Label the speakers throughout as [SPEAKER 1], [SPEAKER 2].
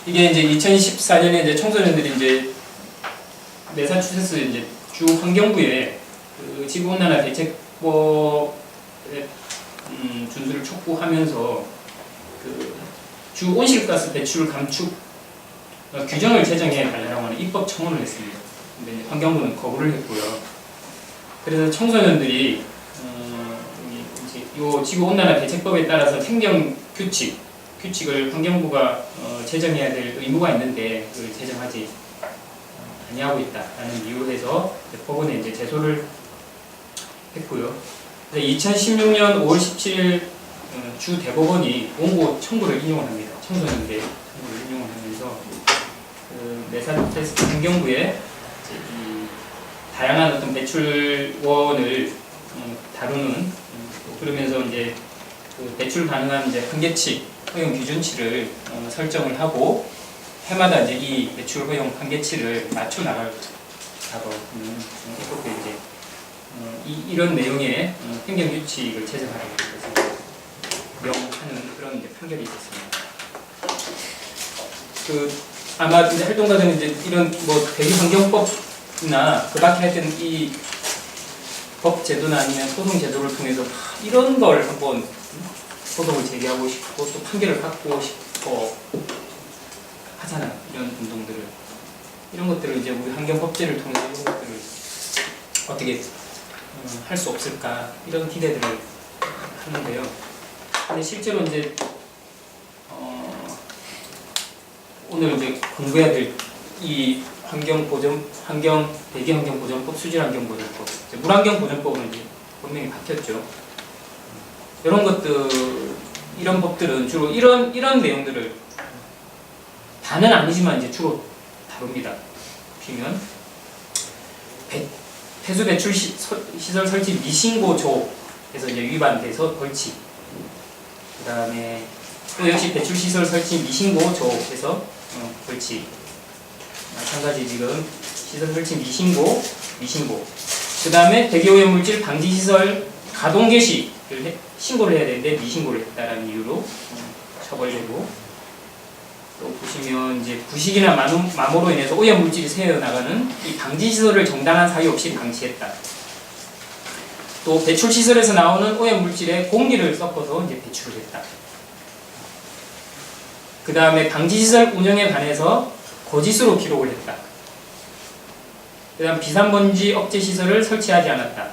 [SPEAKER 1] 이게 이제 2014년에 이제 청소년들이 이제 매사추세츠 이제 주 환경부에 그 지구온난화 대책법의 준수를 촉구하면서 그 주 온실가스 배출 감축 규정을 제정해 달라고 하는 입법 청원을 했습니다. 근데 이제 환경부는 거부를 했고요. 그래서 청소년들이 이제 이 지구온난화 대책법에 따라서 행정 규칙을 환경부가 제정해야 될 의무가 있는데 그걸 제정하지 아니하고 있다라는 이유로 해서 법원에 이제 제소를 했고요. 2016년 5월 17일 주 대법원이 원고 청구를 인용을 합니다. 청소년들의 청구를 인용을 하면서 그 매사추세츠 환경부에 이 다양한 어떤 배출원을 다루는 그러면서 이제 그 배출 가능한 이제 한계치, 허용 기준치를 설정을 하고 해마다 이제 이 배출 허용 한계치를 맞춰 나갈 작업은 그렇게 이제 이런 내용의 행정 규칙을 제정하라고 해서 명하는 그런 이제 판결이 있었습니다. 그 아마 이제 활동가들은 이제 이런 뭐 대기환경법이나 그 밖에 하여튼 이 법 제도나 아니면 소송 제도를 통해서 이런 걸 한번 소송을 제기하고 싶고 또 판결을 갖고 싶고 하잖아요. 이런 운동들을 이런 것들을 이제 우리 환경법제를 통해서 이런 것들을 어떻게 할 수 없을까 이런 기대들을 하는데요. 근데 실제로 이제 오늘 이제 공부해야 될 이 대기환경보전법, 수질환경보전법, 물환경보전법은 이제 분명히 바뀌었죠. 이런 것들, 이런 법들은 주로 이런 내용들을 다는 아니지만 이제 주로 다룹니다. 보시면 폐수 배출 시설 설치 미신고조에서 이제 위반돼서 벌칙. 그다음에 또 역시 배출 시설 설치 미신고조에서 벌칙. 마찬가지 지금 시설 설치 미신고. 그다음에 대기오염물질 방지 시설 가동 개시를 신고를 해야 되는데 미신고를 했다라는 이유로 처벌되고. 또 보시면 이제 부식이나 마모로 인해서 오염물질이 새어나가는 이 방지시설을 정당한 사유 없이 방치했다. 또 배출시설에서 나오는 오염물질에 공기를 섞어서 이제 배출을 했다. 그 다음에 방지시설 운영에 관해서 거짓으로 기록을 했다. 그 다음 비산먼지 억제시설을 설치하지 않았다.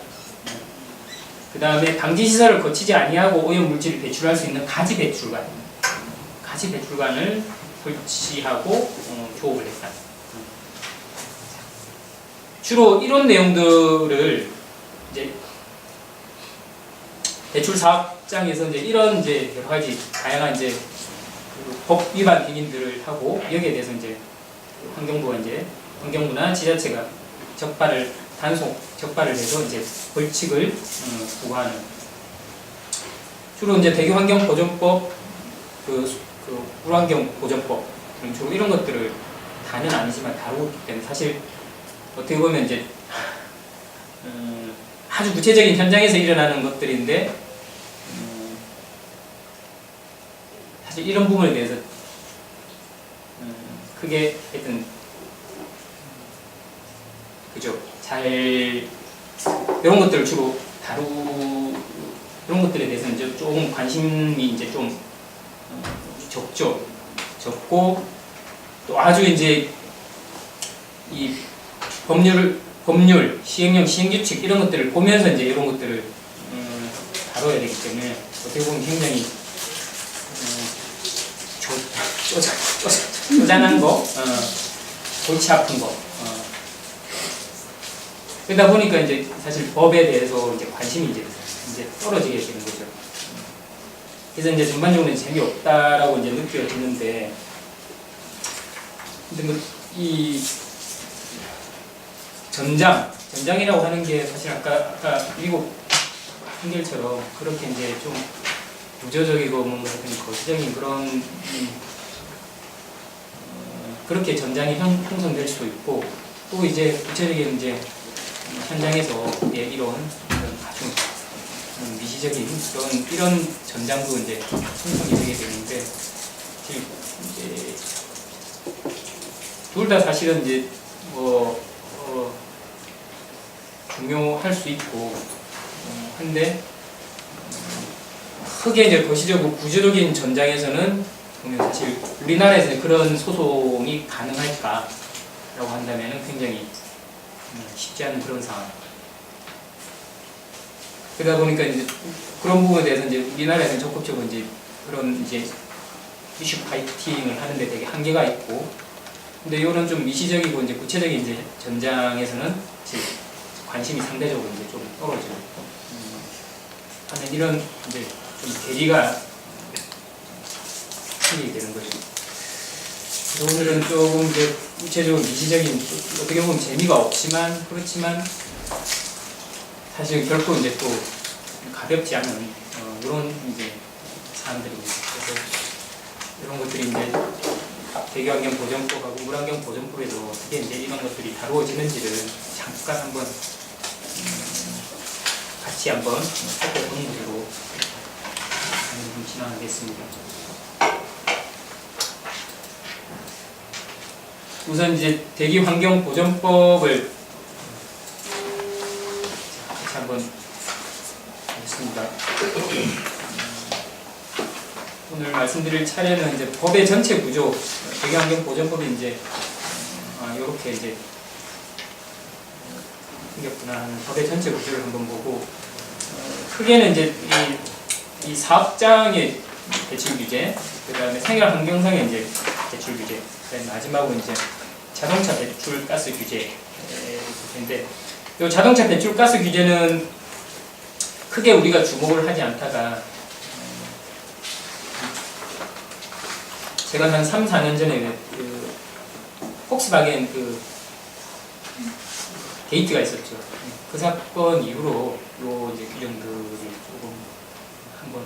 [SPEAKER 1] 그 다음에 방지시설을 거치지 아니하고 오염물질을 배출할 수 있는 가지 배출관을 설치하고 조업을 했다. 주로 이런 내용들을 이제 배출 사업장에서 이제 이런 이제 여러 가지 다양한 이제 법 위반 행위들을 하고 여기에 대해서 이제 환경부나 지자체가 적발을 해서 이제 벌칙을 부과하는. 주로 이제 대기환경보전법, 물환경보전법 주로 이런 것들을 다는 아니지만 다루기 때문에 사실 어떻게 보면 이제 아주 구체적인 현장에서 일어나는 것들인데 사실 이런 부분에 대해서 크게 하여튼 그죠 잘 이런 것들을 주로 이런 것들에 대해서 이제 조금 관심이 이제 좀 적고 또 아주 이제 이 법률, 시행령, 시행규칙 이런 것들을 보면서 이제 이런 것들을 다뤄야 되기 때문에 어떻게 보면 굉장히 쪼잔한 거, 골치 아픈 거. 그러다 보니까 이제 사실 법에 대해서 이제 관심이 이제 떨어지게 되는 거죠. 그래서 이제 전반적으로 재미없다라고 이제 느껴지는데, 근데 뭐 이 전장이라고 하는 게 사실 아까 미국 판결처럼 그렇게 이제 좀 부조적이고 뭔가 거시적인 그런 그렇게 전장이 형성될 수도 있고 또 이제 구체적인 이제 현장에서 이런 아주 미시적인 이런 전장도 이제 형성이 되게 되는데 이제 둘 다 사실은 이제 중요할 수 있고 한데 크게 이제 거시적으로 구조적인 전장에서는 사실 우리나라에서는 그런 소송이 가능할까라고 한다면 굉장히 쉽지 않은 그런 상황. 그러다 보니까 이제 그런 부분에 대해서 이제 우리나라에서는 적극적으로 이제 그런 이제 이슈 파이팅을 하는데 되게 한계가 있고, 근데 이거는 좀 미시적이고 이제 구체적인 이제 전장에서는 이제 관심이 상대적으로 이제 좀 떨어지고 하는 이런 이제 좀 계기가 생기게 되는 거죠. 그래서 오늘은 조금 이제 구체적으로 미시적인 어떻게 보면 재미가 없지만 그렇지만 사실 결코 이제 또 가볍지 않은 이런 이제 사안들입니다. 그래서 이런 것들이 이제 대기환경 보전법하고 물환경 보전법에도 어떻게 이제 이런 것들이 다루어지는지를 잠깐 한번 같이 한번 살펴보는 대로 진행하겠습니다. 우선 이제 대기환경보전법을 같이 한번 하겠습니다. 오늘 말씀드릴 차례는 이제 법의 전체 구조, 대기환경보전법이 이제 이렇게 이제 생겼구나 하는 법의 전체 구조를 한번 보고, 크게는 이제 이 사업장의 배출 규제, 그다음에 생활 환경상의 이제 배출 규제, 그다음에 마지막으로 이제 자동차 배출 가스 규제인데, 이 자동차 배출 가스 규제는 크게 우리가 주목을 하지 않다가 제가 한 3, 4년 전에 그 폭스바겐 그 게이트가 있었죠. 그 사건 이후로 요 이제 규정들이 조금 한번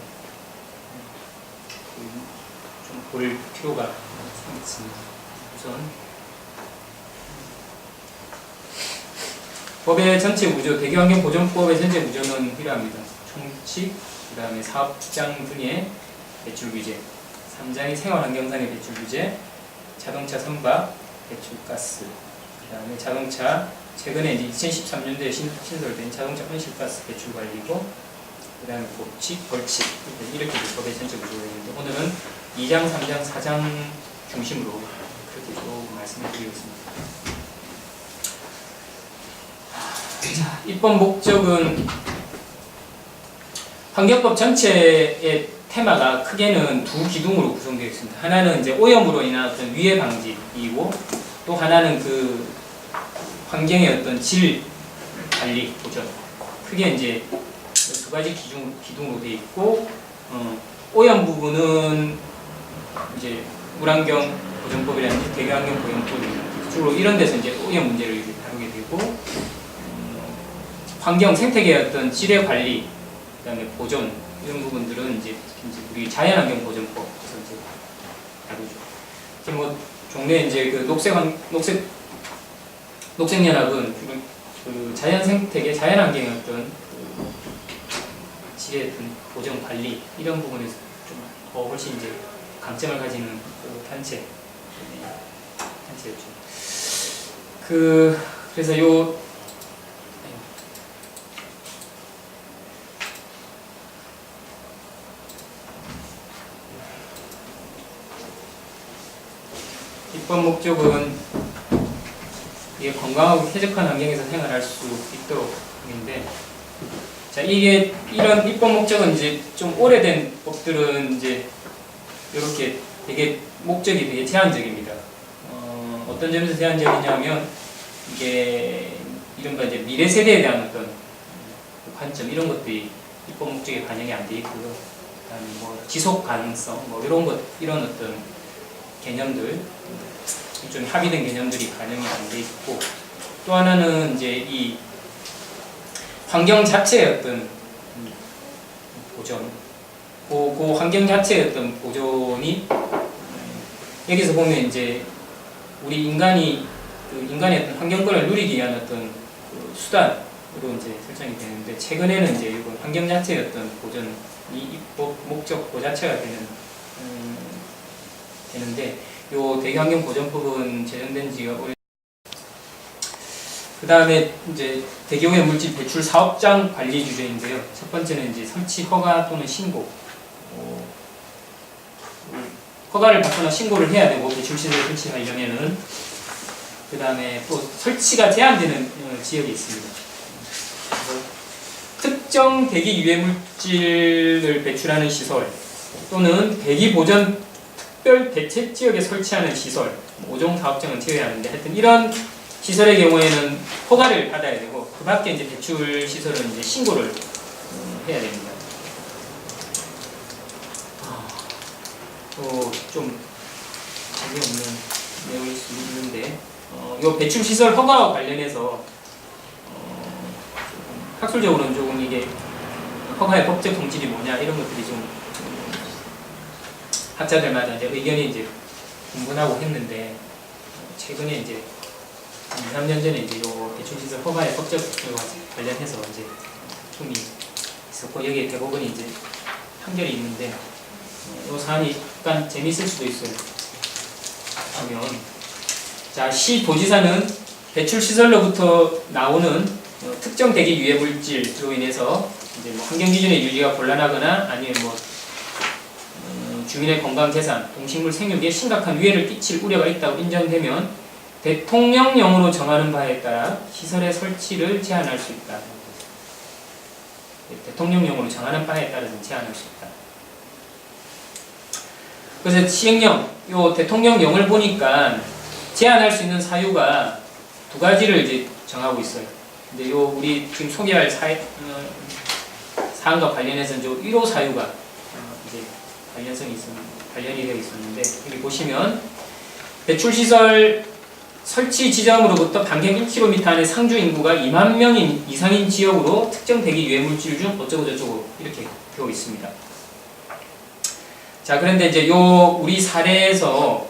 [SPEAKER 1] 좀 볼 필요가 생겼습니다. 우선 법의 전체 구조, 대기환경보전법의 전체 구조는 이러합니다. 총칙, 그 다음에 사업장 분야의 배출 규제, 3장이 생활환경상의 배출 규제, 자동차 선박 배출가스, 그 다음에 자동차, 최근에 이제 2013년도에 신설된 자동차 온실가스 배출 관리고, 그 다음에 법칙, 벌칙, 이렇게 법의 전체 구조가 있는데, 오늘은 2장, 3장, 4장 중심으로 그렇게 또 말씀을 드리겠습니다. 자, 입법 목적은 환경법 전체의 테마가 크게는 두 기둥으로 구성되어 있습니다. 하나는 이제 오염으로 인한 어떤 위해 방지이고, 또 하나는 그 환경의 어떤 질 관리 보전. 크게 이제 두 가지 기둥으로 되어 있고, 오염 부분은 이제 물환경 보전법이라든지 대기환경 보전법, 주로 이런 데서 이제 오염 문제를 이제 다루게 되고, 환경 생태계의 어떤 질의 관리, 그다음에 보존 이런 부분들은 이제 우리 자연환경 보전법에서 이제 다루죠. 지금 뭐 종래 이제 그 녹색연합은 그 자연 생태계, 자연환경의 어떤 그 질의 어떤 보존 관리 이런 부분에서 좀 더 훨씬 이제 강점을 가지는 그 단체였죠. 그래서 요 입법 목적은 이게 건강하고 쾌적한 환경에서 생활할 수 있도록 인데, 자, 이게 이런 입법 목적은 이제 좀 오래된 법들은 이제 이렇게 되게 목적이 되게 제한적입니다. 어떤 점에서 제한적이냐면 이게 이른바 이제 미래 세대에 대한 어떤 관점 이런 것들이 입법 목적에 반영이 안 돼 있고요. 그다음에 뭐 지속 가능성 뭐 이런 어떤 개념들, 좀 합의된 개념들이 반영이 안 돼 있고, 또 하나는 이제 이 환경 자체의 어떤 보존, 그 환경 자체의 어떤 보존이 여기서 보면 이제 우리 인간의 어떤 환경권을 누리기 위한 어떤 그 수단으로 이제 설정이 되는데, 최근에는 이제 이건 환경 자체의 어떤 보존이 입법 목적 그 자체가 되는데, 요 대기환경보전법은 제정된 지가 그 다음에 이제 대기오염 물질 배출 사업장 관리 규정인데요. 첫 번째는 이제 설치 허가 또는 신고. 허가를 받거나 신고를 해야 되고 배출시설 설치하려면은 그 다음에 또 설치가 제한되는 지역이 있습니다. 특정 대기 유해 물질을 배출하는 시설 또는 대기 보전 특별 대책 지역에 설치하는 시설, 5종 사업장은 제외하는데 하여튼 이런 시설의 경우에는 허가를 받아야 되고 그 밖에 이제 배출 시설은 이제 신고를 해야 됩니다. 또 좀 재미없는 내용일 수 있는데 이 배출 시설 허가와 관련해서 학술적으로는 조금 이게 허가의 법적 성질이 뭐냐 이런 것들이 좀 학자들마다 이제 의견이 이제 분분하고 했는데 최근에 이제 2, 3년 전에 이제 요 배출시설 허가의 법적 성질과 관련해서 이제 품이 있었고 여기에 대부분이 이제 판결이 있는데 이 사안이 약간 재미있을 수도 있어요. 보면 자, 시 도지사는 배출시설로부터 나오는 특정 대기 유해 물질로 인해서 이제 뭐 환경 기준의 유지가 곤란하거나 아니면 뭐 주민의 건강 재산, 동식물 생육에 심각한 위해를 끼칠 우려가 있다고 인정되면 대통령령으로 정하는 바에 따라 시설의 설치를 제한할 수 있다. 대통령령으로 정하는 바에 따라서 제한할 수 있다. 그래서 시행령, 요 대통령령을 보니까 제한할 수 있는 사유가 두 가지를 이제 정하고 있어요. 근데 요 우리 지금 소개할 사안과 관련해서는 저 1호 사유가 이제 관련이 되어 있었는데 여기 보시면 배출시설 설치 지점으로부터 반경 1km 안의 상주 인구가 2만 명 이상인 지역으로 특정 대기 유해 물질 중 어쩌고 저쩌고 이렇게 되어 있습니다. 자, 그런데 이제 요 우리 사례에서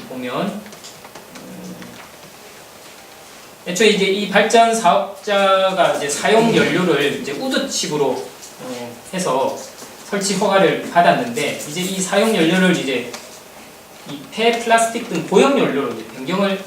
[SPEAKER 1] 보면 애초에 이제 이 발전 사업자가 이제 사용 연료를 이제 우드칩으로 해서 설치 허가를 받았는데 이제 이 사용 연료를 이제 이 폐 플라스틱 등 보형 연료로 이제 변경을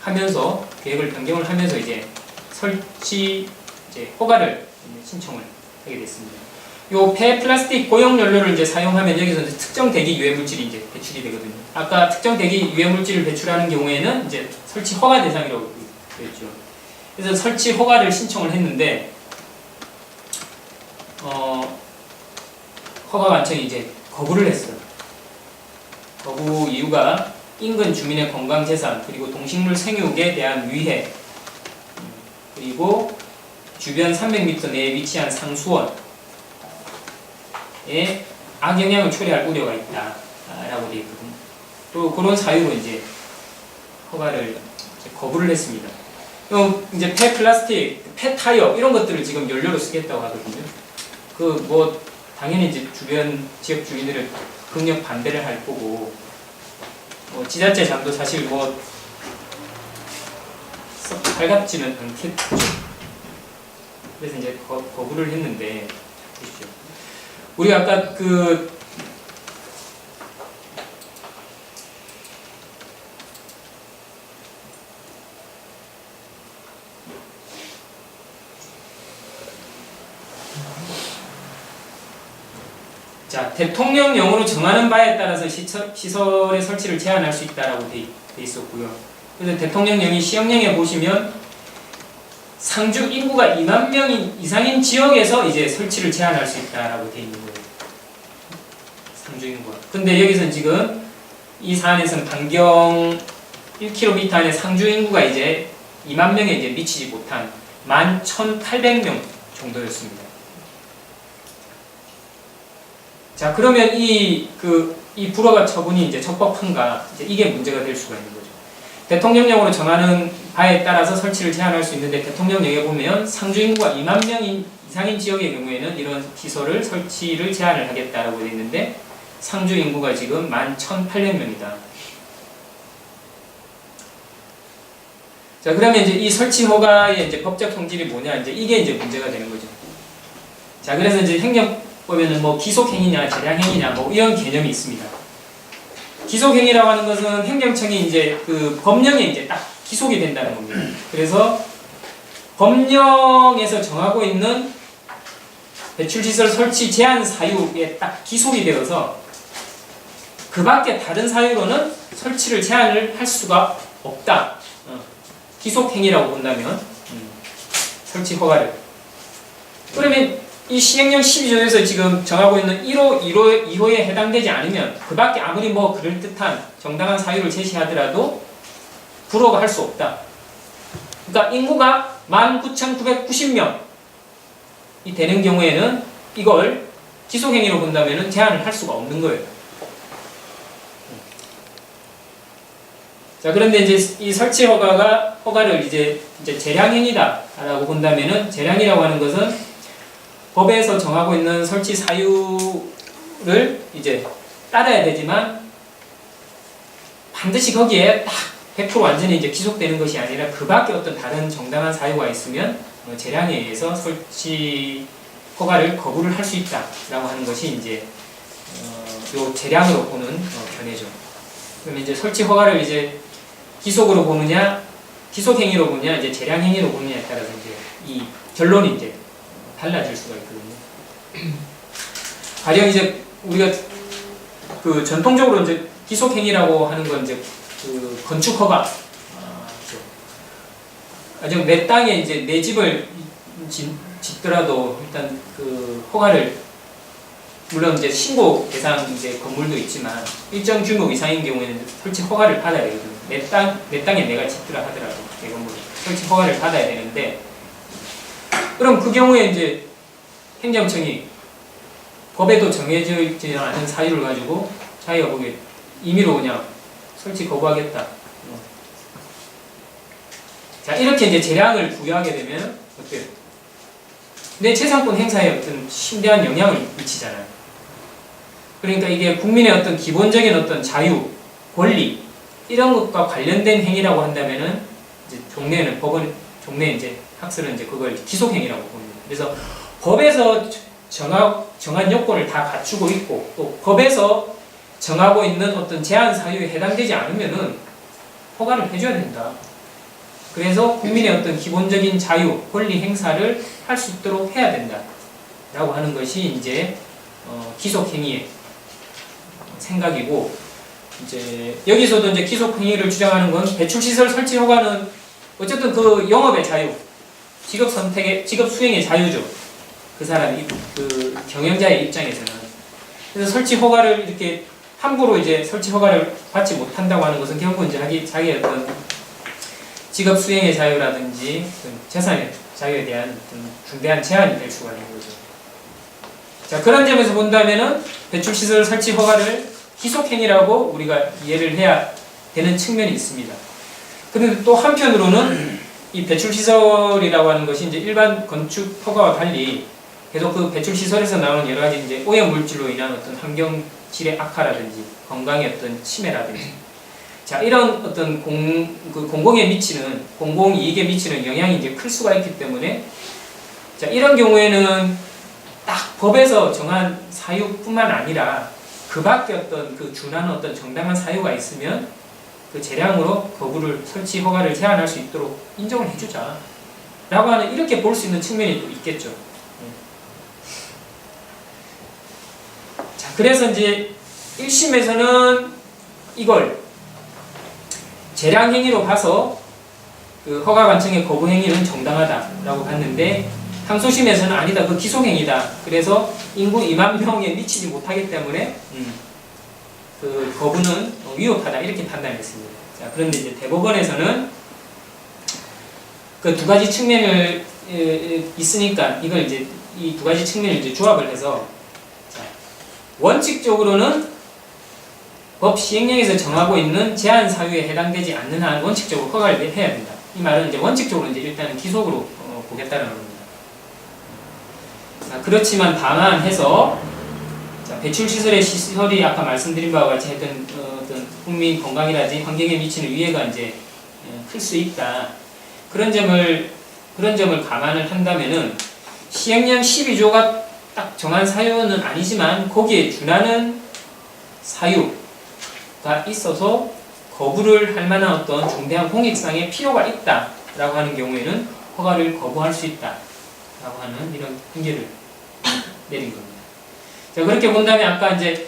[SPEAKER 1] 하면서 계획을 변경을 하면서 이제 설치 이제 허가를 신청을 하게 됐습니다. 요 폐 플라스틱 보형 연료를 이제 사용하면 여기서 이제 특정 대기 유해 물질이 이제 배출이 되거든요. 아까 특정 대기 유해 물질을 배출하는 경우에는 이제 설치 허가 대상이라고 그랬죠. 그래서 설치 허가를 신청을 했는데 허가 관청이 이제 거부를 했어요. 거부 이유가 인근 주민의 건강 재산 그리고 동식물 생육에 대한 위해 그리고 주변 300m 내에 위치한 상수원에 악영향을 초래할 우려가 있다라고 되어 있거든요. 또 그런 사유로 이제 허가를 이제 거부를 했습니다. 이제 폐 플라스틱, 폐 타이어 이런 것들을 지금 연료로 쓰겠다고 하거든요. 그 뭐 당연히 이제 주변 지역 주민들은 극력 반대를 할 거고 지자체장도 사실 뭐 썩 달갑지는 않겠죠. 그래서 이제 거부를 했는데 보십시오. 우리가 아까 자, 대통령령으로 정하는 바에 따라서 시설의 설치를 제한할 수 있다라고 돼 있었고요. 그래서 대통령령이 시행령에 보시면 상주 인구가 2만 명 이상인 지역에서 이제 설치를 제한할 수 있다라고 돼 있는 거예요. 상주 인구가. 근데 여기서는 지금 이 사안에서는 반경 1km 안에 상주 인구가 이제 2만 명에 이제 미치지 못한 11,800명 정도였습니다. 자, 그러면 이 불허가 처분이 이제 적법한가? 이제 이게 문제가 될 수가 있는 거죠. 대통령령으로 정하는 바에 따라서 설치를 제한할 수 있는데 대통령령에 보면 상주 인구가 2만 명 이상인 지역의 경우에는 이런 시설을 설치를 제한을 하겠다라고 되어 있는데 상주 인구가 지금 11,800명이다. 자, 그러면 이제 이 설치 허가의 이제 법적 성질이 뭐냐? 이제 이게 이제 문제가 되는 거죠. 자, 그래서 이제 행정법에는 뭐 기속행위냐, 재량행위냐, 뭐 이런 개념이 있습니다. 기속행위라고 하는 것은 행정청이 이제 그 법령에 이제 딱 기속이 된다는 겁니다. 그래서 법령에서 정하고 있는 배출시설 설치 제한 사유에 딱 기속이 되어서 그 밖에 다른 사유로는 설치를 제한을 할 수가 없다. 기속행위라고 본다면 설치 허가를. 그러면 이 시행령 12조에서 지금 정하고 있는 1호, 2호에 해당되지 않으면 그 밖에 아무리 뭐 그럴듯한 정당한 사유를 제시하더라도 불허가 할 수 없다. 그러니까 인구가 19,990명이 되는 경우에는 이걸 기속행위로 본다면 제한을 할 수가 없는 거예요. 자, 그런데 이제 이 설치 허가를 이제 재량행위다라고 본다면은, 재량이라고 하는 것은 법에서 정하고 있는 설치 사유를 이제 따라야 되지만 반드시 거기에 딱 100% 완전히 이제 기속되는 것이 아니라 그 밖에 어떤 다른 정당한 사유가 있으면 재량에 의해서 설치 허가를 거부를 할 수 있다라고 하는 것이 이제 요 재량으로 보는 견해죠. 그러면 이제 설치 허가를 이제 기속으로 보느냐, 기속행위로 보느냐, 이제 재량행위로 보느냐에 따라서 이제 이 결론이 이제 달라질 수가 있거든요. 가령 이제 우리가 그 전통적으로 이제 기속행위라고 하는 건 이제 그 건축 허가, 아주 내 땅에 이제 내 집을 짓더라도 일단 그 허가를, 물론 이제 신고 대상 이제 건물도 있지만 일정 규모 이상인 경우에는 설치 허가를 받아야 되거든요. 내 땅에 내가 짓더라 하더라도 내 건물 설치 허가를 받아야 되는데, 그럼 그 경우에 이제 행정청이 법에도 정해져 있지 않은 사유를 가지고 자기가 보기에 임의로 그냥 설치 거부하겠다. 자, 이렇게 이제 재량을 부여하게 되면 어때요? 내 재산권 행사에 어떤 심대한 영향을 미치잖아요. 그러니까 이게 국민의 어떤 기본적인 어떤 자유, 권리 이런 것과 관련된 행위라고 한다면은 이제 종래에는 종래 이제 학설은 이제 그걸 기속행위라고 봅니다. 그래서 법에서 정한 요건을 다 갖추고 있고 또 법에서 정하고 있는 어떤 제한 사유에 해당되지 않으면은 허가를 해줘야 된다. 그래서 국민의 어떤 기본적인 자유, 권리 행사를 할 수 있도록 해야 된다. 라고 하는 것이 이제 기속행위의 생각이고, 이제 여기서도 이제 기속행위를 주장하는 건 배출시설 설치 허가는 어쨌든 그 영업의 자유, 직업 선택의, 직업 수행의 자유죠. 그 사람이, 그 경영자의 입장에서는. 그래서 설치 허가를 이렇게 함부로 이제 설치 허가를 받지 못한다고 하는 것은 결국 이제 자기의 어떤 직업 수행의 자유라든지 재산의 자유에 대한 어떤 중대한 제한이 될 수가 있는 거죠. 자, 그런 점에서 본다면은 배출시설 설치 허가를 기속행위라고 우리가 이해를 해야 되는 측면이 있습니다. 그런데 또 한편으로는 이 배출시설이라고 하는 것이 이제 일반 건축 허가와 달리 계속 그 배출시설에서 나오는 여러 가지 이제 오염물질로 인한 어떤 환경질의 악화라든지 건강의 어떤 침해라든지, 자, 이런 어떤 공공에 미치는, 공공이익에 미치는 영향이 이제 클 수가 있기 때문에, 자, 이런 경우에는 딱 법에서 정한 사유뿐만 아니라 그 밖에 어떤 그 준하는 어떤 정당한 사유가 있으면 그 재량으로 거부를, 설치 허가를 제한할 수 있도록 인정을 해주자. 라고 하는, 이렇게 볼 수 있는 측면이 또 있겠죠. 자, 그래서 이제 1심에서는 이걸 재량행위로 봐서 그 허가 관청의 거부 행위는 정당하다라고 봤는데, 항소심에서는 아니다, 그 기속행위다. 그래서 인구 2만 명에 미치지 못하기 때문에 그 거부는 위협하다, 이렇게 판단했습니다. 자, 그런데 이제 대법원에서는 그 두 가지 측면을 있으니까 이걸 이제 이 두 가지 측면을 이제 조합을 해서, 자, 원칙적으로는 법 시행령에서 정하고 있는 제한 사유에 해당되지 않는 한 원칙적으로 허가를 해야 된다. 이 말은 이제 원칙적으로 이제 일단은 기속으로 보겠다는 겁니다. 자, 그렇지만 다만 해서, 자, 배출시설의 시설이 아까 말씀드린 바와 같이 했던 어떤 국민 건강이라든지 환경에 미치는 위해가 이제 클 수 있다. 그런 점을 감안을 한다면은 시행령 12조가 딱 정한 사유는 아니지만 거기에 준하는 사유, 있어서 거부를 할 만한 어떤 중대한 공익상의 필요가 있다라고 하는 경우에는 허가를 거부할 수 있다라고 하는 이런 판결을 내린 겁니다. 자, 그렇게 본다면 아까 이제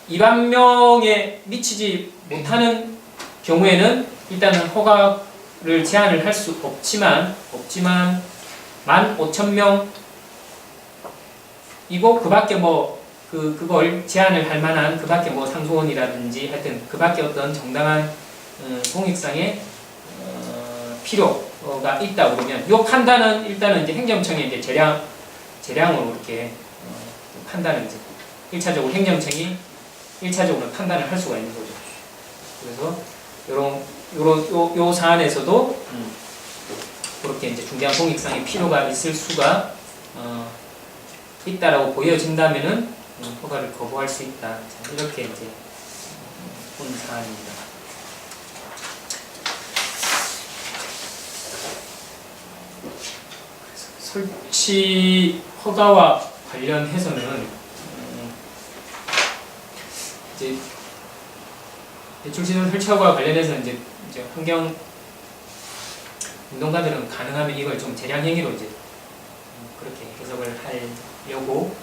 [SPEAKER 1] 2만 명에 미치지 못하는 경우에는 일단은 허가를 제한을 할 수 없지만 15,000명 이고 그밖에 그걸 제한을 할 만한 그밖에 상소원이라든지 하여튼 그밖에 어떤 정당한 공익상의 필요가 있다 그러면 이 판단은 일단은 이제 행정청의 이제 재량으로 이렇게 판단을 이제 1차적으로 행정청이 1차적으로 판단을 할 수가 있는 거죠. 그래서 요 사안에서도 그렇게 이제 중대한 공익상의 필요가 있을 수가 있다라고 보여진다면은 허가를 거부할 수 있다. 자, 이렇게 이제 본 사안입니다. 설치 허가와 관련해서는 이제 배출시설 설치 허가와 관련해서 이제 환경 운동가들은 가능하면 이걸 좀 재량행위로 이제 그렇게 해석을 하려고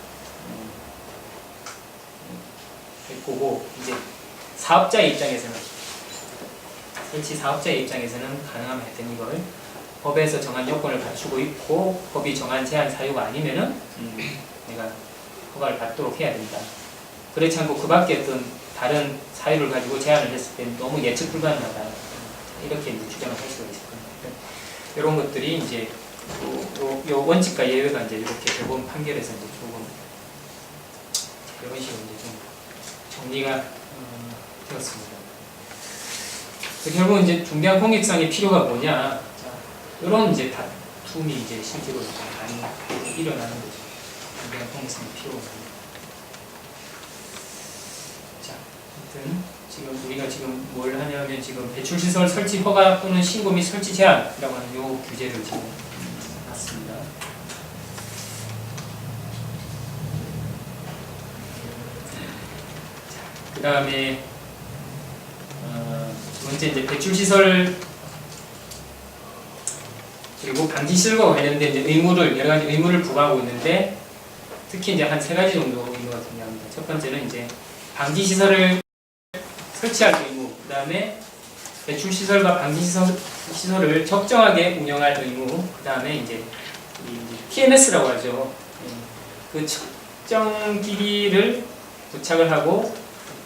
[SPEAKER 1] 보고 이제 사업자의 입장에서는 설치 사업자의 입장에서는 가능하면 하여튼 이걸 법에서 정한 요건을 갖추고 있고 법이 정한 제한 사유가 아니면은 내가 허가를 받도록 해야 된다. 그렇지 않고 그밖에 어떤 다른 사유를 가지고 제한을 했을 때는 너무 예측 불가능하다. 이렇게 이제 주장을 할 수가 있을 겁니다. 이런 것들이 이제 요 원칙과 예외가 이제 이렇게 대법원 판결에서 이제 조금 이런 식으로 이제 좀 정리가 되었습니다. 결국은 이제 중대한 공익상의 필요가 뭐냐, 이런 이제 다툼이 이제 실제로 많이 일어나는 거죠. 중대한 공익상의 필요가 뭐냐. 자, 아무튼 지금 우리가 지금 뭘 하냐면 지금 배출시설 설치 허가 또는 신고 및 설치 제한이라고 하는 요 규제를 지금 봤습니다. 그 다음에 두 번째 이제 배출시설 그리고 방지시설과 관련된 이제 여러 가지 의무를 부과하고 있는데 특히 이제 한 3가지 정도 의무가 등장합니다. 첫 번째는 이제 방지시설을 설치할 의무, 그 다음에 배출시설과 방지시설을 적정하게 운영할 의무, 그 다음에 이제 TMS라고 하죠. 그 측정 기기를 부착을 하고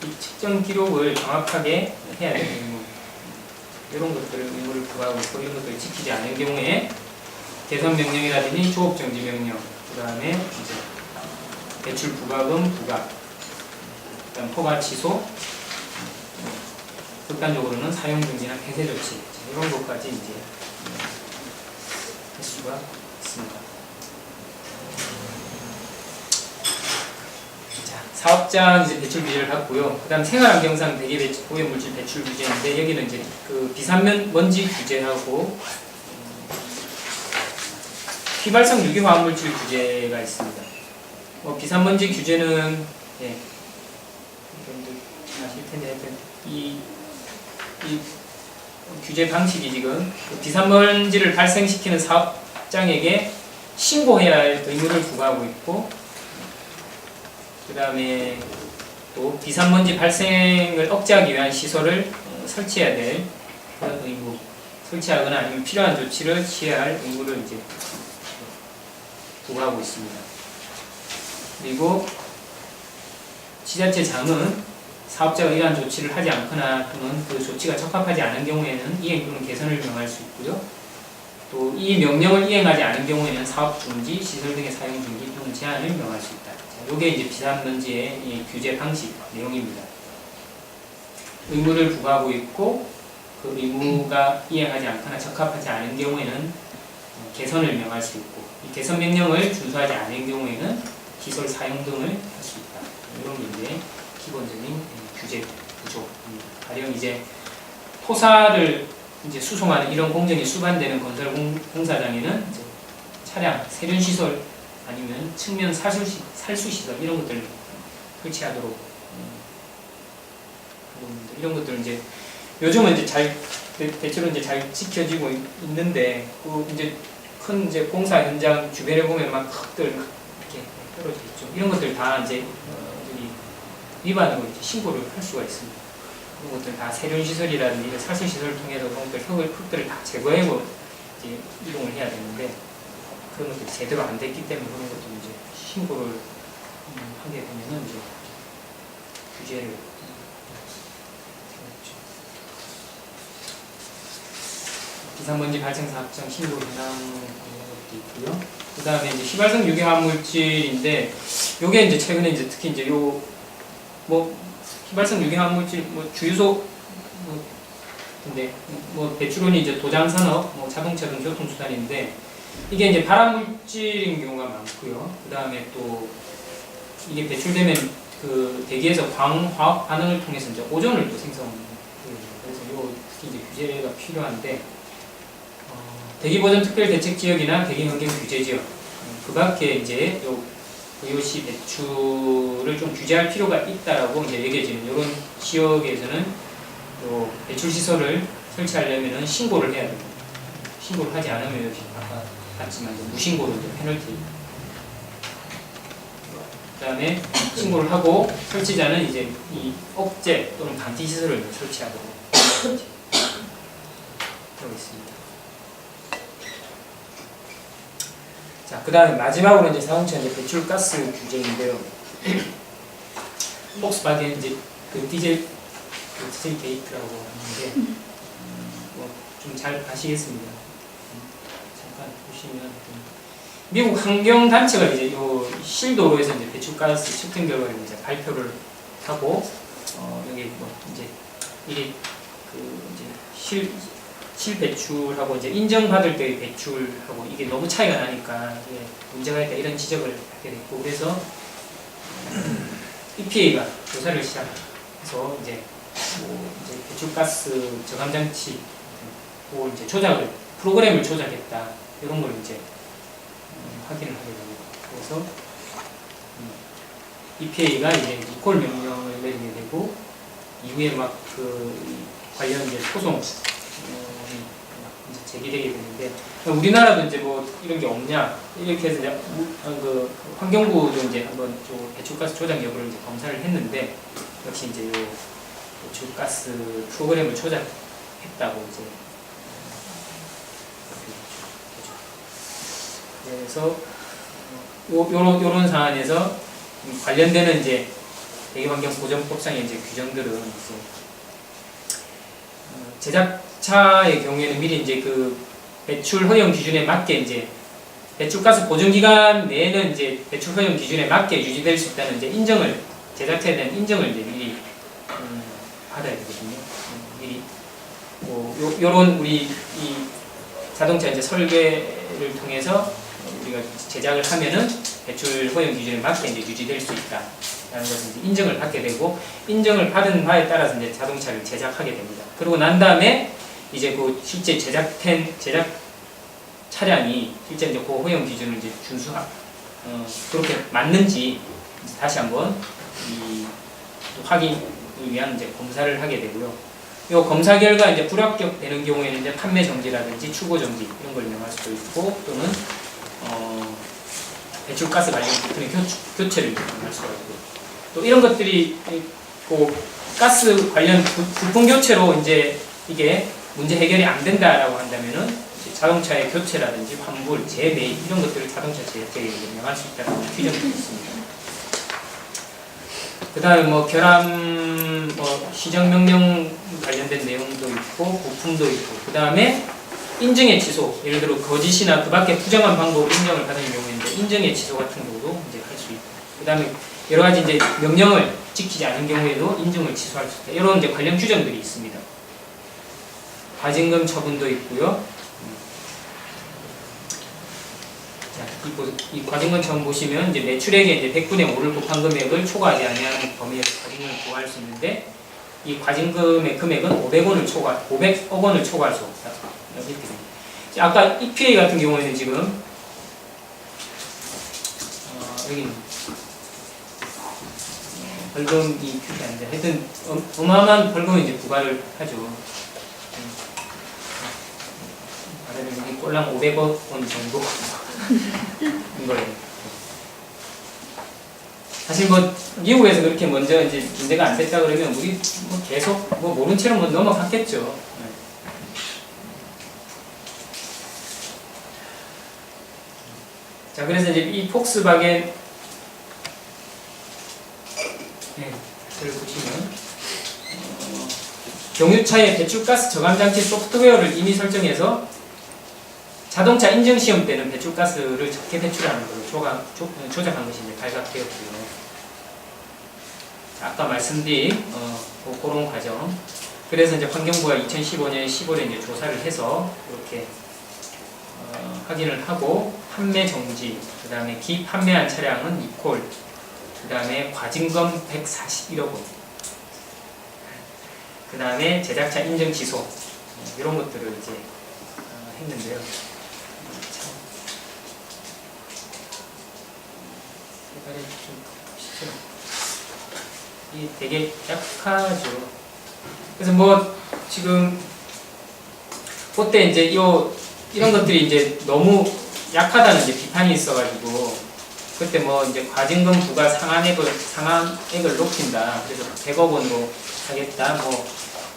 [SPEAKER 1] 이 측정 기록을 정확하게 해야 되는 의무, 이런 것들을 의무를 부과하고 있고 이런 것들을 지키지 않은 경우에 개선 명령이라든지 조업 정지 명령, 그 다음에 이제 배출 부과금 부과, 그다음 허가 취소, 극단적으로는 사용 중지나 폐쇄 조치, 이런 것까지 이제 할 수가 있습니다. 자, 사업장 이제 배출 규제를 받고요. 그다음 생활환경상 대기 오염물질 배출 규제인데 여기는 이제 그 비산면 먼지 규제하고 휘발성 유기화합물질 규제가 있습니다. 비산먼지 규제는 여러분들 아실 텐데 하여튼 이 규제 방식이 지금 비산먼지를 발생시키는 사업장에게 신고해야 할 의무를 부과하고 있고, 그 다음에 또 비산먼지 발생을 억제하기 위한 시설을 설치해야 될 그런 의무, 설치하거나 아니면 필요한 조치를 취해야 할 의무를 이제 부과하고 있습니다. 그리고 지자체장은 사업자가 이러한 조치를 하지 않거나 또는 그 조치가 적합하지 않은 경우에는 이행 또는 개선을 명할 수 있고요. 또 이 명령을 이행하지 않은 경우에는 사업 중지, 시설 등의 사용 중지 또는 제한을 명할 수 있다. 이게 이제 비산먼지의 이 규제 방식 내용입니다. 의무를 부과하고 있고 그 의무가 이행하지 않거나 적합하지 않은 경우에는 개선을 명할 수 있고, 이 개선 명령을 준수하지 않은 경우에는 시설 사용 등을 할 수 있다. 이런 게 이제 기본적인 규제 구조입니다. 가령 이제 토사를 이제 수송하는 이런 공정이 수반되는 건설 공사장에는 이제 차량 세륜 시설 아니면 측면 살수 시설 이런 것들을 설치하도록 부분들 이런 것들은 이제 요즘은 이제 잘 대체로 이제 잘 지켜지고 있는데 그 이제 큰 이제 공사 현장 주변에 보면 막 흙들 막 이렇게 떨어져 있죠. 이런 것들 다 이제 여기 위반으로 이제 신고를 할 수가 있습니다. 그런 것들 다 세륜 시설이라든지 사슬 시설을 통해서 그런 것들 흙들을 다 제거하고 이제 이동을 해야 되는데 그런 것들이 제대로 안 됐기 때문에 그런 것들 이제 신고를 하게 되면은 이제 규제를 기상먼지 발생사 확정 신고 현황 이런 것도 있고요. 그 다음에 이제 휘발성 유해화학 물질인데 요게 이제 최근에 이제 특히 이제 요 뭐 휘발성 유해화학 물질 뭐 주유소 근데 뭐 배출원이 이제 도장산업, 뭐 자동차 등 교통수단인데 이게 이제 발암 물질인 경우가 많고요. 그 다음에 또 이게 배출되면 그 대기에서 광화학 반응을 통해서 이제 오존을 또 생성해요. 그래서 요 특히 이제 규제가 필요한데 대기보전 특별대책지역이나 대기환경규제지역 그 밖에 이제 요 VOC 배출을 좀 규제할 필요가 있다라고 이제 얘기해지는 이런 지역에서는 요 배출 시설을 설치하려면은 신고를 해야 됩니다. 신고를 하지 않으면 여기 아까 봤지만 무신고로 이제 페널티. 그다음에 신고를 하고 설치자는 이제 이 억제 또는 방지 시설을 설치하도록 하고 있습니다. 자, 그 다음에 마지막으로 이제 자동차 이제 배출가스 규제인데요. 폭스바겐 이제 그 디젤 게이트라고 하는데 뭐 좀 잘 아시겠습니다. 잠깐 보시면 미국 환경 단체가 이제 요 실도로에서 이제 배출가스 측정 결과를 이제 발표를 하고 여기 뭐 이제 이게 그 이제 실배출하고 이제 인정받을 때의 배출하고 이게 너무 차이가 나니까 이게 문제가 있다 이런 지적을 하게 됐고 그래서 EPA가 조사를 시작해서 이제 뭐 이제 배출가스 저감 장치 뭐 이제 조작을 프로그램을 조작했다 이런 걸 이제 확인을 하게 됩니다. 그래서 EPA가 이제 리콜 명령을 내리게 되고 이후에 막 그 관련 이제 소송 제기되게 되는데 우리나라도 이제 뭐 이런 게 없냐 이렇게 해서 이제 그 환경부도 이제 한번 배출가스 조작 여부를 이제 검사를 했는데 역시 이제 요 배출가스 프로그램을 조작했다고 이제 그래서 요런 사안에서 관련되는 이제 대기환경보전법상의 이제 규정들은 이제 제작차의 경우에는 미리 이제 그 배출 허용 기준에 맞게 이제 배출가스 보증 기간 내에는 이제 배출 허용 기준에 맞게 유지될 수 있다는 이제 인정을 제작차에 대한 인정을 이제 미리 받아야 되거든요. 미리 뭐 요런 우리 이 자동차 이제 설계를 통해서 우리가 제작을 하면은 배출 허용 기준에 맞게 이제 유지될 수 있다라는 것을 이제 인정을 받게 되고 인정을 받은 바에 따라서 이제 자동차를 제작하게 됩니다. 그리고 난 다음에 이제 그 실제 제작 차량이 실제 이제 그 허용 기준을 이제 그렇게 맞는지 다시 한번 이 확인을 위한 이제 검사를 하게 되고요. 이 검사 결과 이제 불합격되는 경우에는 이제 판매 정지라든지 출고 정지 이런 걸 명할 수도 있고 또는 배출가스 관련 부품의 교체를 명할 수가 있고 또 이런 것들이 있고 가스 관련 부품 교체로 이제 이게 문제 해결이 안 된다라고 한다면은 자동차의 교체라든지 환불, 재매입 이런 것들을 자동차 제작자에게 명할 수 있다는 규정이 있습니다. 그 다음에 뭐 결함, 뭐 시정명령 관련된 내용도 있고 부품도 있고 그 다음에 인증의 취소, 예를 들어 거짓이나 그 밖에 부정한 방법으로 인정을 받은 경우인데 인증의 취소 같은 경우도 이제 할 수 있고 그 다음에 여러 가지 이제 명령을 지키지 않은 경우에도 인증을 취소할 수 있다. 이런 이제 관련 규정들이 있습니다. 과징금 처분도 있고요. 자, 이 과징금 처분 보시면 이제 매출액의 이제 100분의 5를 곱한 금액을 초과하지 아니하는 범위에서 과징금을 부과할 수 있는데 이 과징금의 금액은 500억 원을 초과할 수 없다. 이렇게 됩니다. 아까 EPA 같은 경우에는 지금 여기 벌금이 필요한데 하여튼 어마어마한 벌금을 이제 부과를 하죠. 말하자면 꼴랑 500원 정도인 거예요. 사실 뭐 미국에서 그렇게 먼저 이제 문제가 안 됐다 그러면 우리 뭐 계속 뭐 모른 채로 뭐 넘어갔겠죠. 네. 자, 그래서 이제 이 폭스바겐 를 보시면 경유차의 배출가스 저감장치 소프트웨어를 이미 설정해서 자동차 인증시험 때는 배출가스를 적게 배출하는 걸로 조작한 것이 이제 발각되었고요. 아까 말씀드린 그런 과정. 그래서 이제 환경부가 2015년 10월에 이제 조사를 해서 이렇게 확인을 하고 판매 정지, 그 다음에 기판매한 차량은 이콜, 그 다음에 과징금 141억 원, 그 다음에 제작차 인증 취소 이런 것들을 이제 했는데요. 이 되게 약하죠. 그래서 뭐 지금 그때 이제 이런 것들이 이제 너무 약하다는 이제 비판이 있어가지고 그때 뭐 이제 과징금 부과 상한액을 높인다. 그래서 100억 원으로 하겠다. 뭐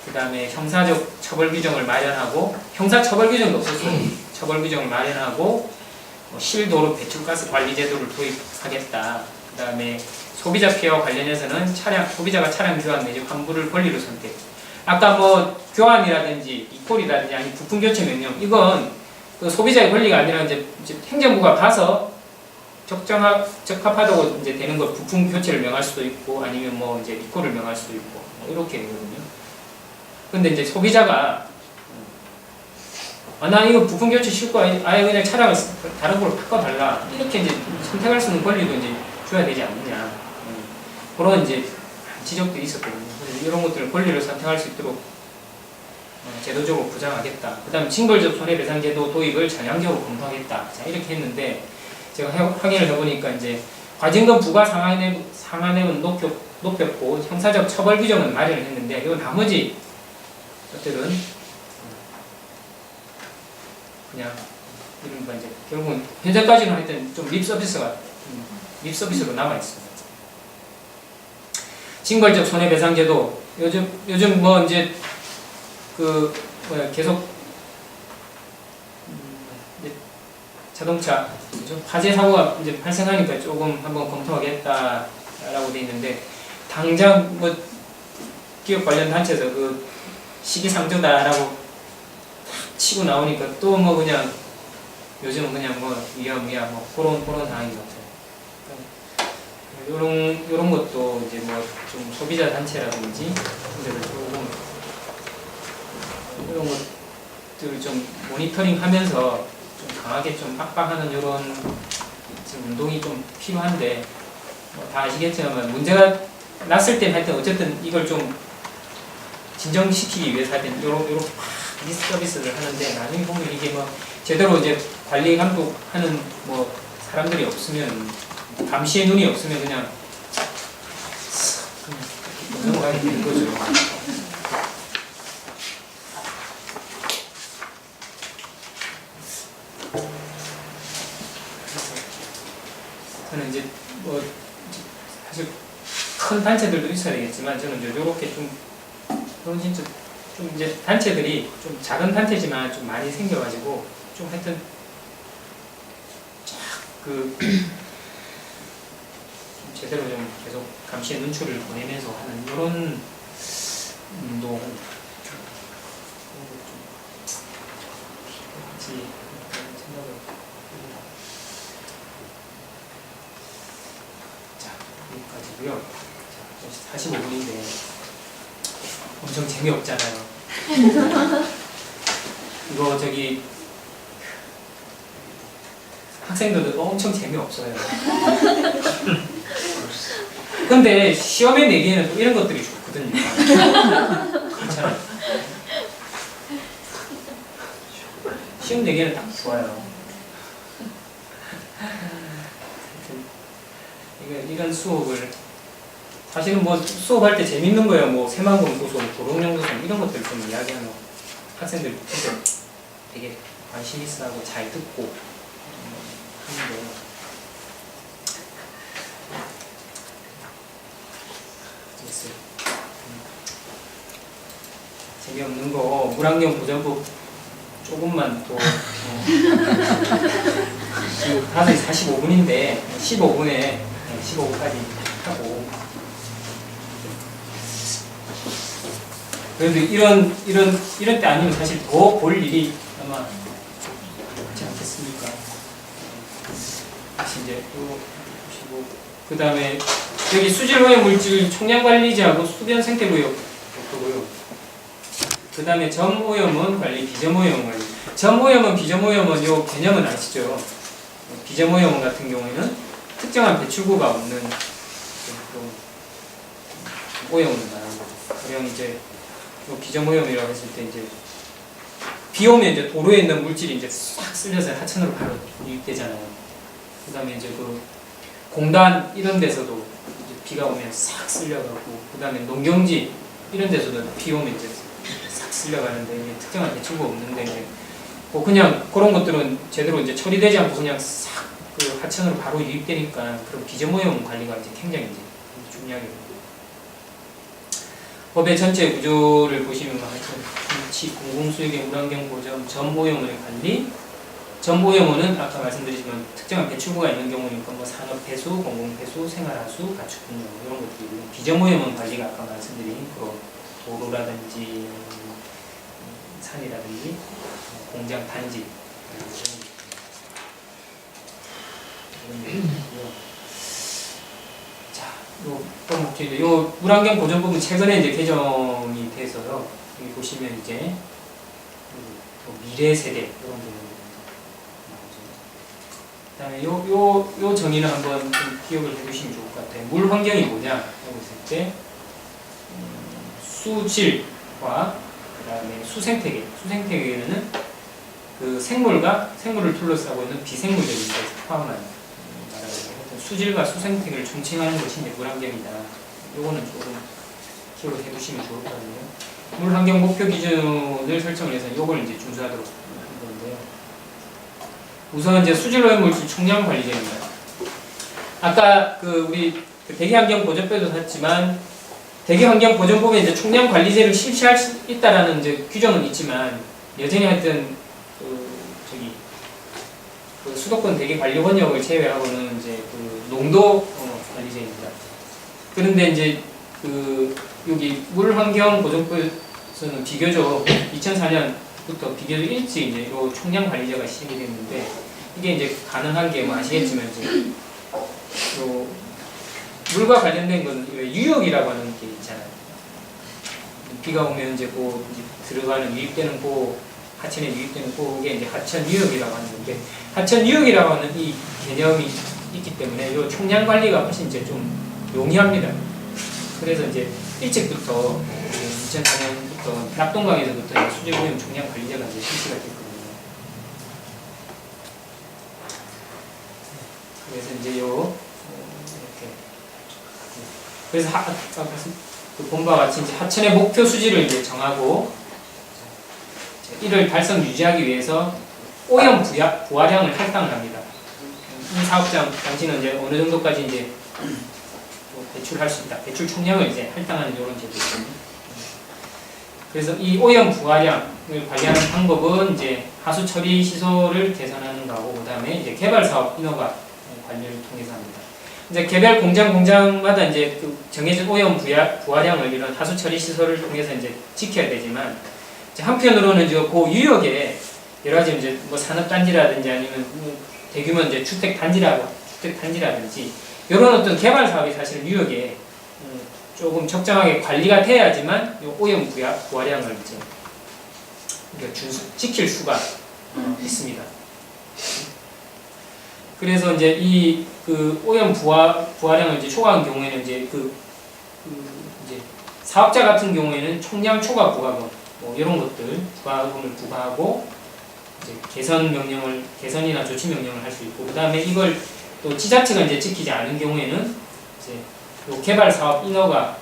[SPEAKER 1] 그다음에 형사적 처벌 규정을 마련하고 형사 처벌 규정도 없었어요. 처벌 규정을 마련하고 뭐 실도로 배출가스 관리 제도를 도입하겠다. 그다음에 소비자 피해와 관련해서는 소비자가 차량 교환 내지 환불을 권리로 선택. 아까 뭐 교환이라든지 이콜이라든지 아니 부품 교체 명령 이건 그 소비자의 권리가 아니라 이제 행정부가 봐서 적합하다고 이제 되는 거 부품 교체를 명할 수도 있고 아니면 뭐 이제 이콜을 명할 수도 있고 뭐 이렇게 되거든요. 근데 이제 소비자가 나 이거 부품 교체 싫고 아예 그냥 차량을 다른 걸로 바꿔달라 이렇게 이제 선택할 수 있는 권리도 이제 줘야 되지 않느냐 그런 이제 지적도 있었거든요. 그래서 이런 것들을 권리를 선택할 수 있도록 제도적으로 보장하겠다. 그 다음에 징벌적 손해배상제도 도입을 전향적으로 검토하겠다. 자, 이렇게 했는데 제가 확인을 해보니까 이제 과징금 부과 상한액은 높였고 형사적 처벌 규정은 마련을 했는데 이건 나머지 것들은 그냥 이런 거 이제 결국은 현재까지는 하여튼 좀 립서비스로 남아 있습니다. 징벌적 손해배상제도 요즘 뭐 이제 계속 이제 자동차 화재 사고가 이제 발생하니까 조금 한번 검토하겠다라고 돼 있는데 당장 뭐 기업 관련 단체에서 그 시기상조다라고 치고 나오니까 또 뭐 그냥 요즘은 그냥 뭐 위야무야 뭐 그런 상황인 것 같아요. 이런 것도 이제 뭐 좀 소비자 단체라든지 근데를 조금 이런 것들을 좀 모니터링하면서 좀 강하게 좀 압박하는 이런 운동이 좀 필요한데 뭐 다 아시겠지만 문제가 났을 때 하여튼 어쨌든 이걸 좀 진정시키기 위해서 하여튼 이렇게 막 서비스를 하는데 나중에 보면 이게 뭐 제대로 이제 관리 감독하는 뭐 사람들이 없으면 감시의 눈이 없으면 그냥 넘어가게 되는 거죠. 저는 이제 뭐 사실 큰 단체들도 있어야 되겠지만 저는 이제 이렇게 좀 그런 진짜 좀 이제 단체들이 좀 작은 단체지만 좀 많이 생겨가지고 좀 하여튼 제대로 좀 계속 감시의 눈초리를 보내면서 하는 이런 운동 생각을 합니다. 자, 여기까지고요. 자, 45분인데 엄청 재미없잖아요. 이거 저기 학생들도 엄청 재미없어요. 근데 시험에 내기에는 또 이런 것들이 좋거든요. 괜찮아요. 시험 내기에는 딱 좋아요. 이런 수업을 사실은 뭐 수업할 때 재밌는 거예요. 뭐 새만금 도선, 도롱뇽 도선 이런 것들 좀 이야기하면 학생들 진짜 되게 관심 있어하고 잘 듣고 하는데 됐어요. 재미없는 거 물안경 보전법 조금만 또 지금 5시 45분인데 15분에 15분까지 하고 그래도 이런 때 아니면 사실 더 볼 일이 아마 있지 않겠습니까? 다시 이제 또 보시고 그 다음에 여기 수질 오염 물질 총량 관리제하고 수변 생태 구역 보고요. 그 다음에 점 오염원 관리, 비점 오염원 관리. 점 오염원, 비점 오염원 요 개념은 아시죠? 비점 오염원 같은 경우에는 특정한 배출구가 없는 그런 오염을 말하는 거죠. 가령 이제 비점 오염이라고 했을 때 이제 비 오면 이제 도로에 있는 물질이 이제 싹 쓸려서 하천으로 바로 유입되잖아요. 그 다음에 이제 그 공단 이런 데서도 이제 비가 오면 싹 쓸려가고, 그 다음에 농경지 이런 데서도 비 오면 이제 싹 쓸려가는데 특정한 배출구가 없는데 이제 뭐 그냥 그런 것들은 제대로 이제 처리되지 않고 그냥 싹 그 하천으로 바로 유입되니까 그런 비점 오염 관리가 이제 굉장히 이제 중요하게 됩니다. 법의 전체 구조를 보시면 하여튼 치, 공공수익의 물환경 보전, 점 오염원의 관리, 점 오염원은 아까 말씀드리지만 특정한 배출구가 있는 경우니까 뭐 산업 폐수, 공공 폐수, 생활하수, 가축 분뇨 이런 것들이고, 비점 오염원 관리가 아까 말씀드린 그 도로라든지 산이라든지 공장 단지 자, 요 물환경 보전법은 최근에 이제 개정이 돼서요. 여기 보시면 이제 미래 세대 이런 부분이 나오죠. 그다음에 요 정의는 한번 좀 기억을 해두시면 좋을 것 같아요. 물 환경이 뭐냐라고 했을 때 수질과 그다음에 수생태계. 수생태계는 그 생물을 둘러싸고 있는 비생물적인 것을 포함한 수질과 수생태계를 총칭하는 것이 이제 물환경이다. 요거는 조금 기억을 해두시면 좋을 것 같네요. 물환경 목표 기준을 설정을 해서 요걸 이제 준수하도록 한 건데요. 우선 이제 수질 오염 물질 총량 관리제입니다. 아까 그 우리 대기환경 보전법에도 샀지만 대기환경보전법에 이제 총량 관리제를 실시할 수 있다라는 이제 규정은 있지만 여전히 하여튼 그 수도권 대기관리원역을 제외하고는 이제 그 농도 관리제입니다. 그런데 이제 그 여기 물환경보전법에서는 비교적 2004년부터 비교적 일찍 이제 요 총량 관리제가 시행이 됐는데 이게 이제 가능한 게 뭐 아시겠지만 이제 요 물과 관련된 건 유역이라고 하는 게 있잖아요. 비가 오면 이제 그 들어가는 유입되는 하천에 유입되는 그게 이제 하천 유역이라고 하는 건데, 하천 유역이라고 하는 이 개념이 있기 때문에 이 총량 관리가 훨씬 이제 좀 용이합니다. 그래서 이제 일찍부터 2004년부터 낙동강에서부터 수질 오염 총량 관리제가 이제 실시가 됐거든요. 그래서 이제 이렇게 그래서 그 본바와 같이 이제 하천의 목표 수질을 이제 정하고 이를 달성 유지하기 위해서 오염 부하량을 할당을 합니다. 이 사업장 당시는 이제 어느 정도까지 이제 배출할 수 있다. 배출 총량을 이제 할당하는 이런 제도 있습니다. 그래서 이 오염 부하량을 관리하는 방법은 이제 하수 처리 시설을 개선하는 거고, 그다음에 이제 개발 사업 인허가 관리를 통해서 합니다. 이제 개별 공장마다 이제 그 정해진 오염 부하량을 이런 하수 처리 시설을 통해서 이제 지켜야 되지만, 한편으로는 이제 그 유역에 여러 가지 이제 뭐 산업단지라든지 아니면 대규모 이제 주택단지라든지 이런 어떤 개발 사업이 사실 유역에 조금 적정하게 관리가 돼야지만 이 오염 부하량을 이제 지킬 수가 있습니다. 그래서 이제 이 그 오염 부하량을 이제 초과한 경우에는 이제 이제 사업자 같은 경우에는 총량 초과 부과금 뭐 이런 것들 부과금을 부과하고 이제 개선이나 조치 명령을 할 수 있고, 그 다음에 이걸 또 지자체가 이제 지키지 않은 경우에는 이제 요 개발 사업 인허가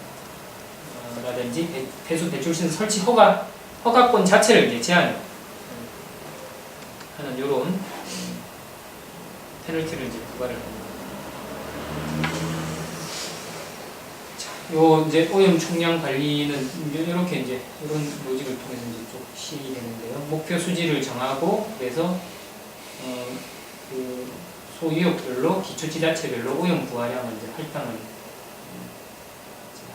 [SPEAKER 1] 라든지 폐수 배출시설 설치 허가권 자체를 이제 제한하는 요런 페널티를 이제 부과를 합니다. 요 이제 오염 총량 관리는 이렇게 이제 이런 로직을 통해서 이제 쭉 시되는데요. 목표 수지를 정하고 그래서 그 소유역별로 기초지자체별로 오염 부하량을 이제 할당을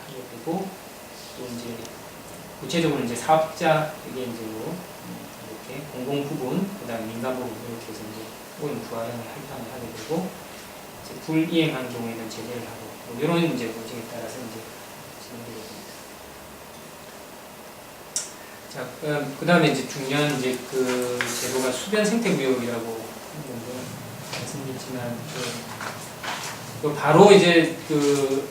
[SPEAKER 1] 하게 되고 또 이제 구체적으로 이제 사업자에게 이제 이렇게 공공 부분 그다음 민간 부분 이렇게 해서 이제 오염 부하량을 할당을 하게 되고 이제 불이행한 경우에는 제재를 하고 이런 이제 로직에 따라서 이제 진행되게 됩니다. 자, 그 다음에 이제 중요한 이제 그 제도가 수변 생태 구역이라고 말씀드렸지만 그 바로 이제 그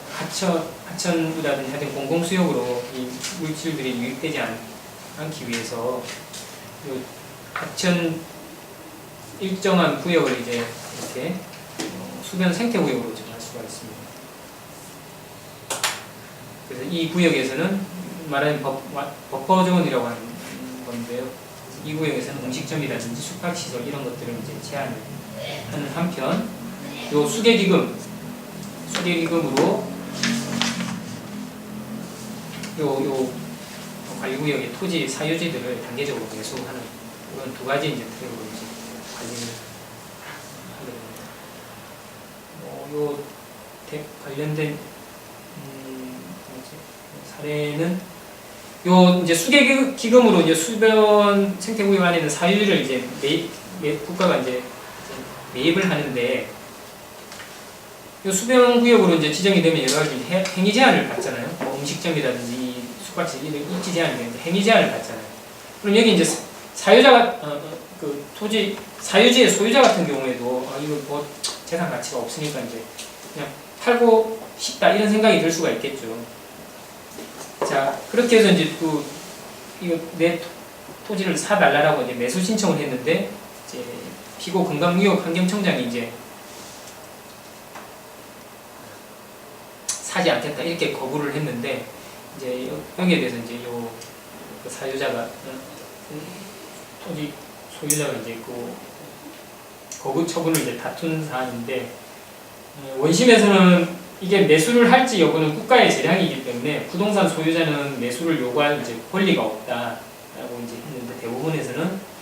[SPEAKER 1] 하천이라든지 하여튼 공공수역으로 이 물질들이 유입되지 않기 위해서 요 하천 일정한 구역을 이제 이렇게 수변 생태 구역으로 정할 수가 있습니다. 그래서 이 구역에서는 말하는 버퍼 존이라고 하는 건데요. 이 구역에서는 음식점이라든지 숙박시설 이런 것들을 이제 제한을 하는 한편, 요 수계기금으로 요 관리구역의 토지 사유지들을 단계적으로 매수하는 이런 두 가지 이제 틀으로 이제 관리를 하게 됩니다. 요 관련된 사례는 요 이제 수계기금으로 이제 수변 생태구역 안에 있는 사유지를 이제 국가가 이제 매입을 하는데 요 수변구역으로 이제 지정이 되면 여러 가지 행위 제한을 받잖아요. 뭐 음식점이라든지 숙박시 이런 입지 제한이 되는데 행위 제한을 받잖아요. 그럼 여기 이제 사유자가 그 토지 사유지의 소유자 같은 경우에도 이거 뭐 재산 가치가 없으니까 이제 그냥 팔고 싶다 이런 생각이 들 수가 있겠죠. 자, 그렇게 해서 이제 또 이거 내 토지를 사달라고 이제 매수 신청을 했는데 이제 피고 금강구역 환경청장이 이제 사지 않겠다 이렇게 거부를 했는데 이제 여기에 대해서 이제 그 사유자가 토지 소유자가 이제 그 거부 처분을 이제 다툰 사안인데 원심에서는 이게 매수를 할지 여부는 국가의 재량이기 때문에 부동산 소유자는 매수를 요구할 이제 권리가 없다라고 이제 했는데 대부분에서는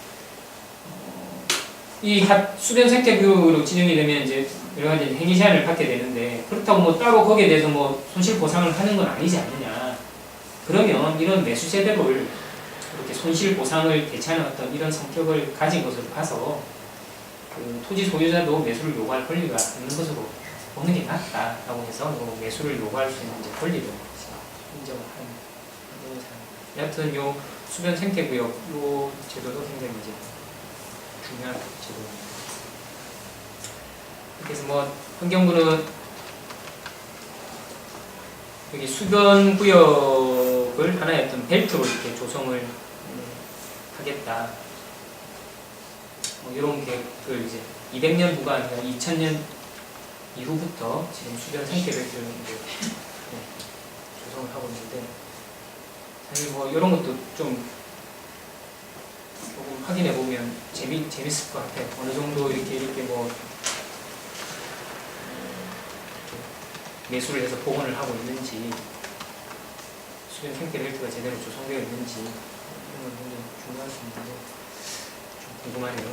[SPEAKER 1] 이 수변 생태구역으로 지정이 되면 이제 여러 가지 행위 제한을 받게 되는데 그렇다고 뭐 따로 거기에 대해서 뭐 손실 보상을 하는 건 아니지 않느냐. 그러면 이런 매수 제도를 이렇게 손실 보상을 대체하는 어떤 이런 성격을 가진 것으로 봐서 그 토지 소유자도 매수를 요구할 권리가 있는 것으로 보는 게 낫다라고 해서 매수를 요구할 수 있는 이제 권리를 인정을 하는 사람. 여하튼 요 수변 생태구역 요 제도도 굉장히 이제 중요한 제도입니다. 그래서 뭐 환경부는 여기 수변 구역을 하나의 어떤 벨트로 이렇게 조성을 하겠다. 뭐 이런 계획을 이제 200년 후가 아니라 2000년 이후부터 지금 수변 생태 벨트를 이제 조성을 하고 있는데 사실 뭐 이런 것도 좀 조금 확인해 보면 재밌을 것 같아요. 어느 정도 이렇게 뭐 매수를 해서 복원을 하고 있는지 수변 생태 벨트가 제대로 조성되어 있는지 이런 건 굉장히 중요할 수 있는데 좀 궁금하네요.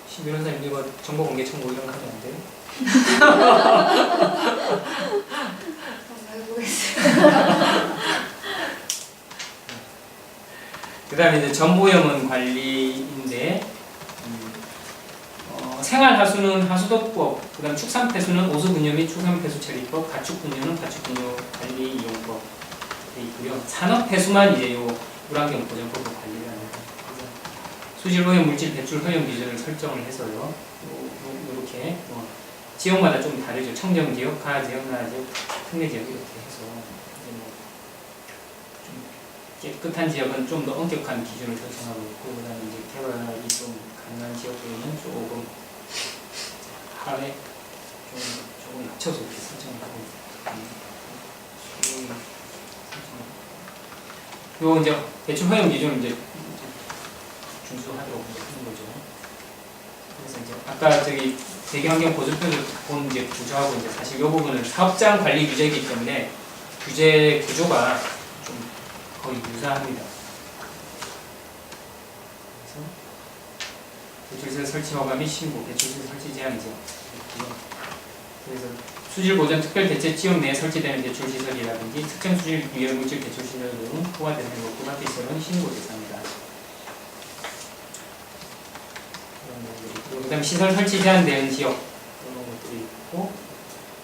[SPEAKER 1] 신 변호사님 이거 정보 공개 청구 이런 거 하면 안 돼요?
[SPEAKER 2] 한번 해보겠습니다.
[SPEAKER 1] 그 다음에 이제 전보염원 관리인데 생활하수는 하수도법, 그 다음 축산폐수는 오수분뇨 및 축산폐수 처리법, 가축분뇨는 가축분뇨 관리 이용법 돼 있고요. 산업폐수만 이제 요 물환경 보전법으로 관리를 합니다. 수질 오염 물질 배출 허용 기준을 설정을 해서요. 이렇게 지역마다 좀 다르죠. 청정 지역, 가지역, 나지역, 특례 지역 이렇게 해서 이제 좀 깨끗한 지역은 좀 더 엄격한 기준을 설정하고 있고, 그다음에 이제 개발이 좀 가능한 지역들은 조금 하에 조금 낮춰서 이렇게 설정하고 있습니다. 요 이제 대출 허용 기준을 이제 준수하도록 하는 거죠. 그래서 이제 아까 저기 대기환경 보조표를 본 이제 구조하고 이제 사실 이 부분은 사업장 관리 규제이기 때문에 규제 구조가 좀 거의 유사합니다. 그래서 대출시설 설치 허가 및 신고, 대출시설 설치 제한이죠. 그래서 수질 보전 특별 대체 지역 내에 설치되는 대출시설이라든지 특정 수질 유해 물질 대출시설 등 포괄되는 것 부합 시설은 신고 대상이다. 그 다음에 시설 설치 제한되는 지역 이런 것들이 있고,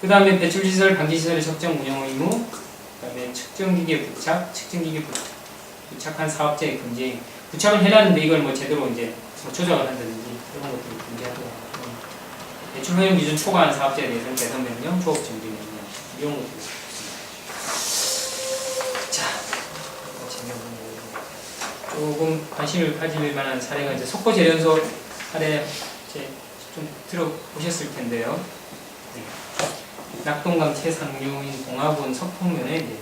[SPEAKER 1] 그 다음에 배출시설 방지시설의 적정 운영 의무, 그 다음에 측정기계 부착, 측정기계 부착한 사업자의 금지, 부착을 해놨는데 이걸 뭐 제대로 이제 뭐 조작을 한다든지 이런 것들을 금지하고, 대출 허용 기준 초과한 사업자에 대해서는 배선 명령, 조업 정지 명령 이런 것들. 자, 조금 관심을 가질 만한 사례가 이제 석고 재련소 사례 이제 좀 들어보셨을 텐데요. 낙동강 최상류인 봉화군 석통면에 이제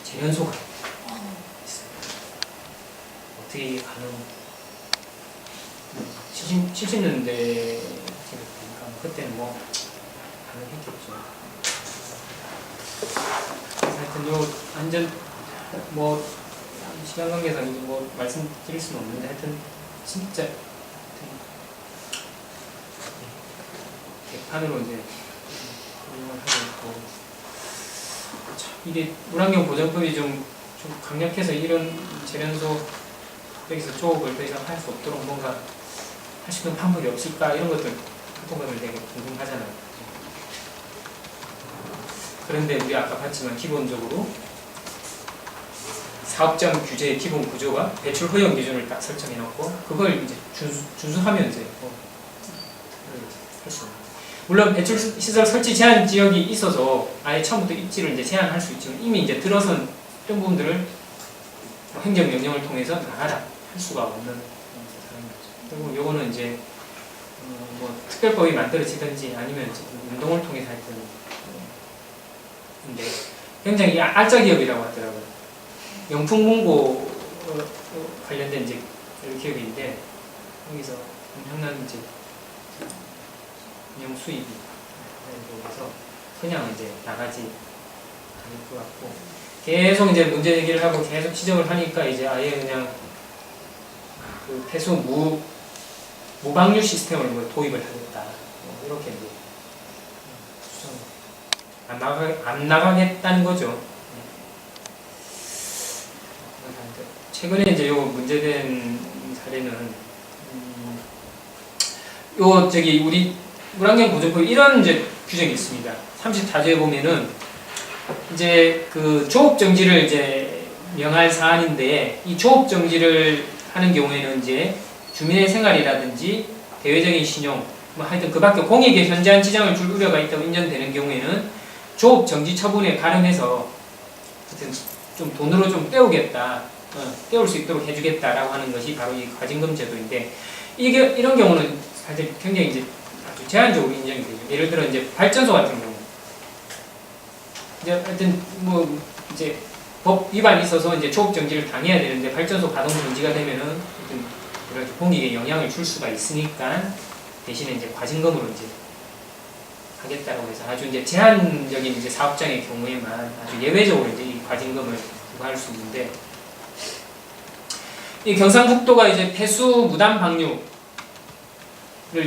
[SPEAKER 1] 재련소가 있어요. 어떻게 가능? 70년대 그때는 뭐 가능했겠죠. 그래서 하여튼 요 완전 뭐 시간 관계상 뭐 말씀드릴 수는 없는데 하여튼 진짜 개판으로 이제 운영을 하고 있고, 이게 물환경 보전법이 좀 강력해서 이런 재련소 여기서 조업을 더 이상 할 수 없도록 뭔가 할 수 있는 방법이 없을까 이런 것들 같은 것들 되게 궁금하잖아요. 그런데 우리 아까 봤지만 기본적으로 사업장 규제의 기본 구조가 배출 허용 기준을 딱 설정해 놓고 그걸 이제 준수하면 이제 할 수 있는. 물론 배출 시설 설치 제한 지역이 있어서 아예 처음부터 입지를 이제 제한할 수 있지만 이미 이제 들어선 이런 부분들을 행정 명령을 통해서 나가라 할 수가 없는 그런 거죠. 그리고 요거는 이제 뭐 특별법이 만들어지든지 아니면 이제 운동을 통해서 하여튼 근데 굉장히 알짜 기업이라고 하더라고요. 영풍문고 관련된 이제 기업인데 여기서 엄청난 이제 운영 수입이 그래서 그냥 이제 나가지 않을 것 같고 계속 이제 문제 제기를 하고 계속 지적을 하니까 이제 아예 그냥 그 폐수 무방류 시스템을 뭐 도입을 하겠다 뭐 이렇게 이제 안 나가겠다는 거죠. 최근에 이제 요 문제된 사례는 요 저기 우리 물환경 보존법 이런 이제 규정이 있습니다. 34조에 보면은 이제 그 조업 정지를 이제 명할 사안인데 이 조업 정지를 하는 경우에는 이제 주민의 생활이라든지 대외적인 신용 뭐 하여튼 그밖에 공익에 현저한 지장을 줄 우려가 있다고 인정되는 경우에는 조업 정지 처분에 가름해서 하여튼 좀 돈으로 좀 떼우겠다, 떼울 수 있도록 해주겠다라고 하는 것이 바로 이 과징금 제도인데 이게 이런 경우는 사실 굉장히 이제 아주 제한적으로 인정이 되죠. 예를 들어 이제 발전소 같은 경우 이제 하여튼 뭐 이제 법 위반이 있어서 이제 조업 정지를 당해야 되는데 발전소 가동 정지가 되면은 하여튼 이렇게 공익에 영향을 줄 수가 있으니까 대신에 이제 과징금으로 이제 하겠다라고 해서 아주 이제 제한적인 이제 사업장의 경우에만 아주 예외적으로 이제 이 과징금을 부과할 수 있는데 이 경상북도가 이제 폐수 무단 방류를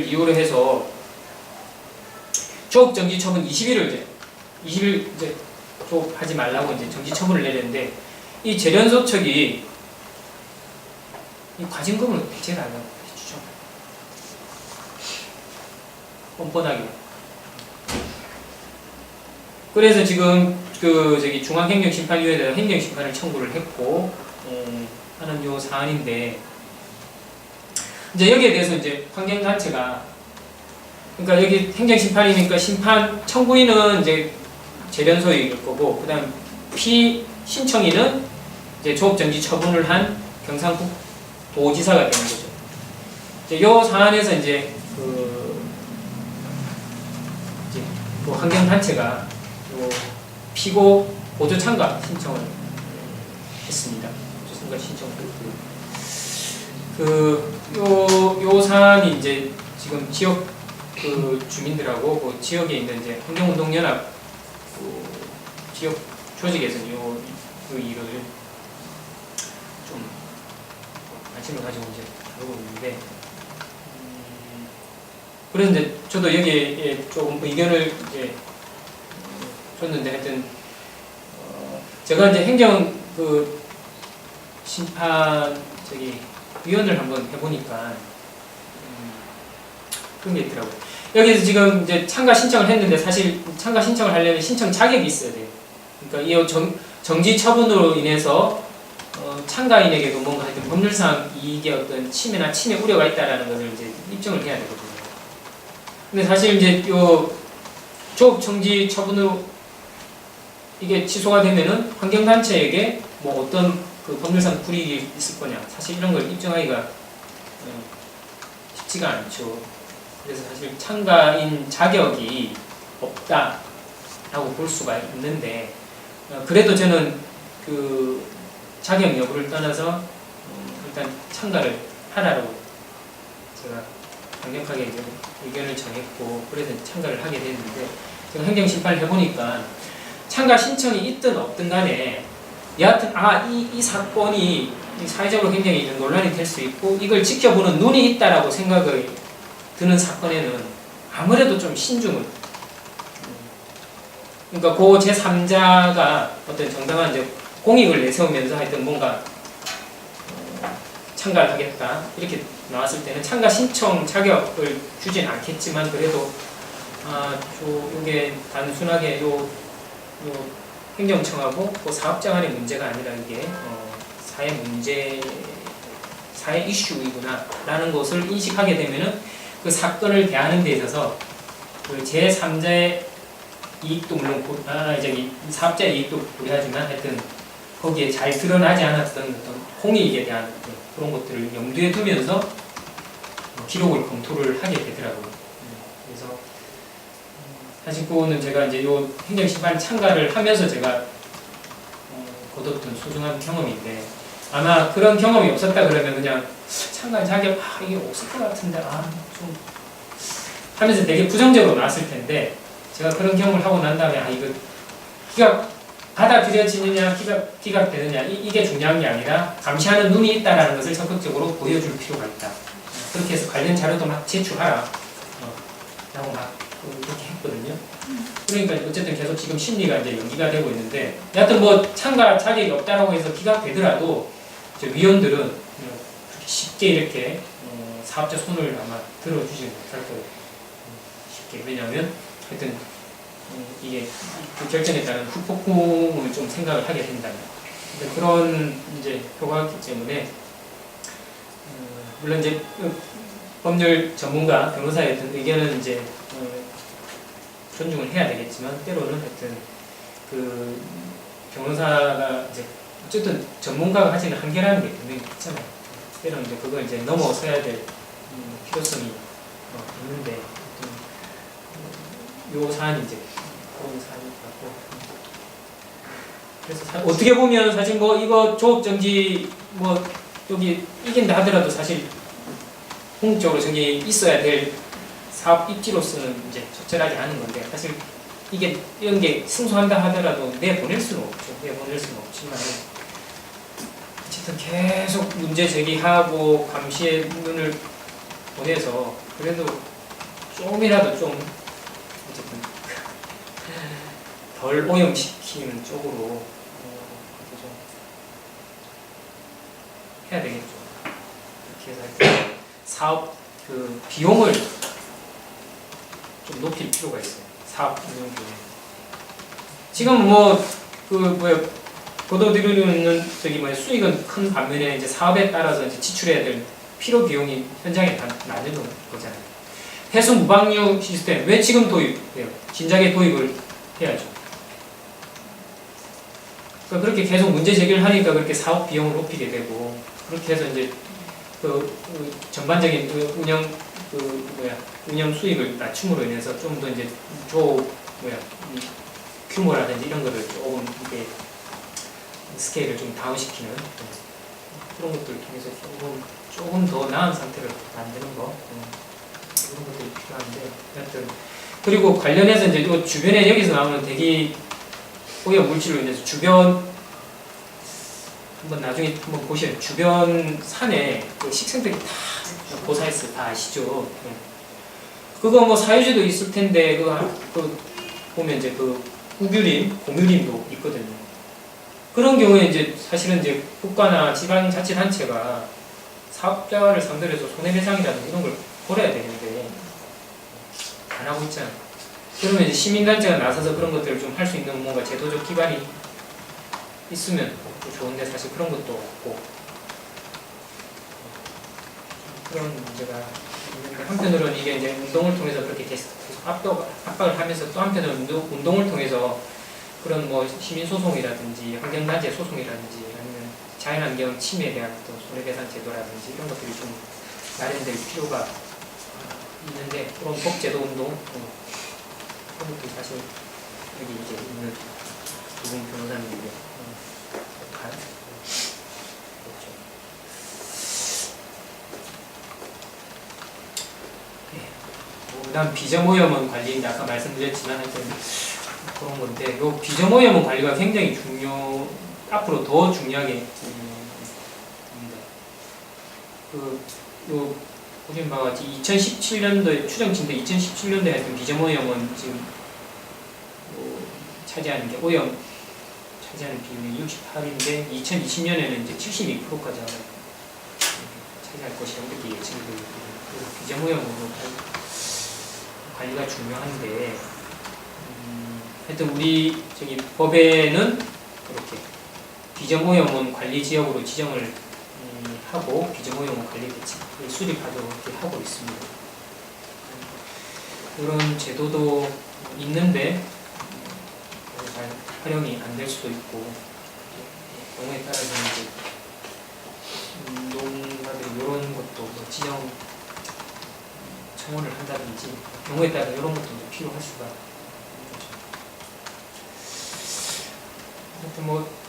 [SPEAKER 1] 이유로 해서 조업 정지 처분 20일 이제 조업하지 말라고 이제 정지 처분을 내렸는데 이 재련소 측이 이 과징금을 배제를 안 해주죠. 뻔뻔하게. 그래서 지금 그 저기 중앙행정심판위원회에다 행정심판을 청구를 했고 하는 요 사안인데 이제 여기에 대해서 이제 환경단체가 그러니까 여기 행정심판이니까 심판 청구인은 이제 재련소일 거고 그다음 피신청인은 이제 조업정지 처분을 한 경상북도지사가 되는 거죠. 이제 요 사안에서 이제 그 환경단체가 요 피고 보조 참가 신청을 했습니다. 보조 참가 신청을 했고요. 요 사안이 이제 지금 지역 그 주민들하고 그 지역에 있는 이제 환경운동연합 그 지역 조직에서는 그 일을 좀 관심을 가지고 이제 다루고 있는데, 그래서 이제 저도 여기에 조금 의견을 이제 줬는데, 하여튼 제가 이제 행정 그 심판 위원을 한번 해보니까 그런 게 있더라고요. 여기서 지금 이제 참가 신청을 했는데, 사실 참가 신청을 하려면 신청 자격이 있어야 돼요. 그러니까 이 정지 처분으로 인해서 참가인에게도 뭔가 하여튼 법률상 이게 어떤 침해나 침해 우려가 있다라는 것을 이제 입증을 해야 되거든요. 근데 사실 이제 요 조업 정지 처분으로 이게 취소가 되면은 환경단체에게 뭐 어떤 그 법률상 불이익이 있을 거냐, 사실 이런 걸 입증하기가 쉽지가 않죠. 그래서 사실 참가인 자격이 없다라고 볼 수가 있는데, 그래도 저는 그 자격 여부를 떠나서 일단 참가를 하라고 제가 강력하게 이제 의견을 정했고, 그래서 참가를 하게 됐는데, 제가 행정심판을 해보니까 참가 신청이 있든 없든 간에 여하튼 이 사건이 사회적으로 굉장히 논란이 될 수 있고 이걸 지켜보는 눈이 있다라고 생각을 드는 사건에는 아무래도 좀 신중을, 그러니까 그 제3자가 어떤 정당한 이제 공익을 내세우면서 하여튼 뭔가 참가를 하겠다 이렇게 나왔을 때는 참가 신청 자격을 주진 않겠지만, 그래도 이게 단순하게 요 행정청하고 그 사업자 간의 문제가 아니라 이게 사회 문제, 사회 이슈이구나 라는 것을 인식하게 되면은 그 사건을 대하는 데 있어서 그 제3자의 이익도 물론 이제 사업자의 이익도 고려하지만 하여튼 거기에 잘 드러나지 않았던 어떤 공익에 대한 그런 것들을 염두에 두면서 기록을 검토를 하게 되더라고요. 그래서 사실 그거는 제가 이제 요 행정심판 참가를 하면서 제가 거뒀던 소중한 경험인데, 아마 그런 경험이 없었다 그러면 그냥 참가 자격 이게 없을 것 같은데 좀 하면서 되게 부정적으로 나왔을 텐데, 제가 그런 경험을 하고 난 다음에 이거 기각 받아들여지느냐 기각되느냐 이게 중요한 게 아니라 감시하는 눈이 있다라는 것을 적극적으로 보여줄 필요가 있다. 그렇게 해서 관련 자료도 막 제출하라 라고 막 그렇게 했거든요. 그러니까 어쨌든 계속 지금 심리가 이제 연기가 되고 있는데, 여하튼 뭐 참가 자격이 없다라고 해서 기각되더라도 이제 위원들은 그렇게 쉽게 이렇게 사업자 손을 아마 들어주지 못할 거예요. 쉽게. 왜냐하면 하여튼 이게 그 결정에 따른 후폭풍을 좀 생각을 하게 된다면, 그런 이제 효과가 있기 때문에 물론 이제 법률 전문가 변호사의 어떤 의견은 이제 존중을 해야 되겠지만, 때로는 하여튼 그 변호사가 이제 어쨌든 전문가가 가지는 한계라는 게 분명히 있잖아요. 때로는 이제 그걸 이제 넘어서야 될 필요성이 있는데, 요 사안이 이제 그런 사안인 것 같고, 그래서 어떻게 보면 사실 뭐 이거 조업정지 뭐 여기 이긴다 하더라도 사실 궁극적으로 저기 있어야 될 사업 입지로서는 이제 적절하지 않은 건데, 사실 이게 이런 게 승소한다 하더라도 내보낼 수는 없죠. 내보낼 수는 없지만 어쨌든 계속 문제 제기하고 감시의 눈을 보내서 그래도 조금이라도 좀 어쨌든 덜 오염시키는 쪽으로 좀 해야 되겠죠. 그렇게 해서 사업 그 비용을 좀 높일 필요가 있어요. 사업 운영 비용. 지금 보도드리는 수익은 큰 반면에 이제 사업에 따라서 이제 지출해야 될 필요 비용이 현장에 다 나뉘는 거잖아요. 해수 무방류 시스템 왜 지금 도입해요? 진작에 도입을 해야죠. 그러니까 그렇게 계속 문제 제기를 하니까 그렇게 사업 비용을 높이게 되고 그렇게 해서 이제 그 전반적인 그 운영 수익을 낮춤으로 인해서 좀 더 이제 이 규모라든지 이런 거를 조금 이게 스케일을 좀 다운시키는 그런 것들을 통해서 조금 더 나은 상태를 만드는 거 이런 것들이 필요한데 하여튼 그리고 관련해서 이제 또 주변에 여기서 나오는 대기 오염 물질로 인해서 주변 한번 나중에 한번 보시면 주변 산에 그 식생들이 다 고사했어요. 다 아시죠? 그거 뭐 사유지도 있을 텐데 그 보면 이제 그 우규림, 공유림도 있거든요. 그런 경우에 이제 사실은 이제 국가나 지방자치단체가 사업자를 상대로 해서 손해배상이라든지 이런 걸 벌어야 되는데 안 하고 있잖아요. 그러면 이제 시민단체가 나서서 그런 것들을 좀 할 수 있는 뭔가 제도적 기반이 있으면 좋은데 사실 그런 것도 없고 그런 문제가 있는데 한편으로는 이게 이제 운동을 통해서 그렇게 계속 압박을 하면서 또 한편으로는 운동을 통해서 그런 뭐 시민소송이라든지 환경단체 소송이라든지 아니면 자연환경 침해에 대한 또 손해배상 제도라든지 이런 것들이 좀 마련될 필요가 있는데 그런 법제도 운동 그런 것도 사실 여기 이제 있는 두분 변호사님들의 그다음 비점오염원 관리인데 아까 말씀드렸지만 하여튼 그런 건데 요 비점오염원 관리가 굉장히 앞으로 더 중요하게 됩니다. 요 보시는 바와 같이 2017년도에 추정치인데 2017년도에 하여튼 비점오염원 지금 차지하는 게 오염 차지하는 비율이 68인데 2020년에는 이제 72%까지 차지할 것이라고 이렇게 예측이 되고 있거든요. 비점오염원으로 관리가 중요한데 하여튼 우리 저기 법에는 그렇게 비점오염원 관리 지역으로 지정을 하고 비점오염원 관리 대책을 수립하도록 이렇게 하고 있습니다. 그런 제도도 있는데 잘 활용이 안 될 수도 있고 경우에 따라서는 이제 운동가들 이런 것도 뭐 지정 청원을 한다든지 경우에 따라 이런 것도 필요할 수가 있는 거죠. 하여튼 뭐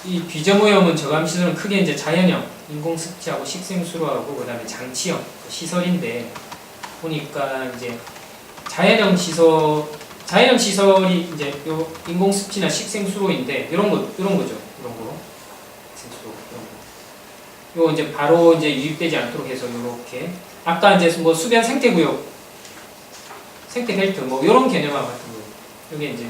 [SPEAKER 1] 이 비점오염은 저감시설은 크게 이제 자연형 인공습지하고 식생수로하고 그다음에 장치형 시설인데 보니까 이제 자연형 시설이 이제 요 인공습지나 식생수로인데 이런 거죠. 이런 거 식생수로 요 이제 바로 이제 유입되지 않도록 해서 요렇게 아까 이제 뭐 수변 생태구역, 생태벨트 뭐 이런 개념과 같은 거. 이게 이제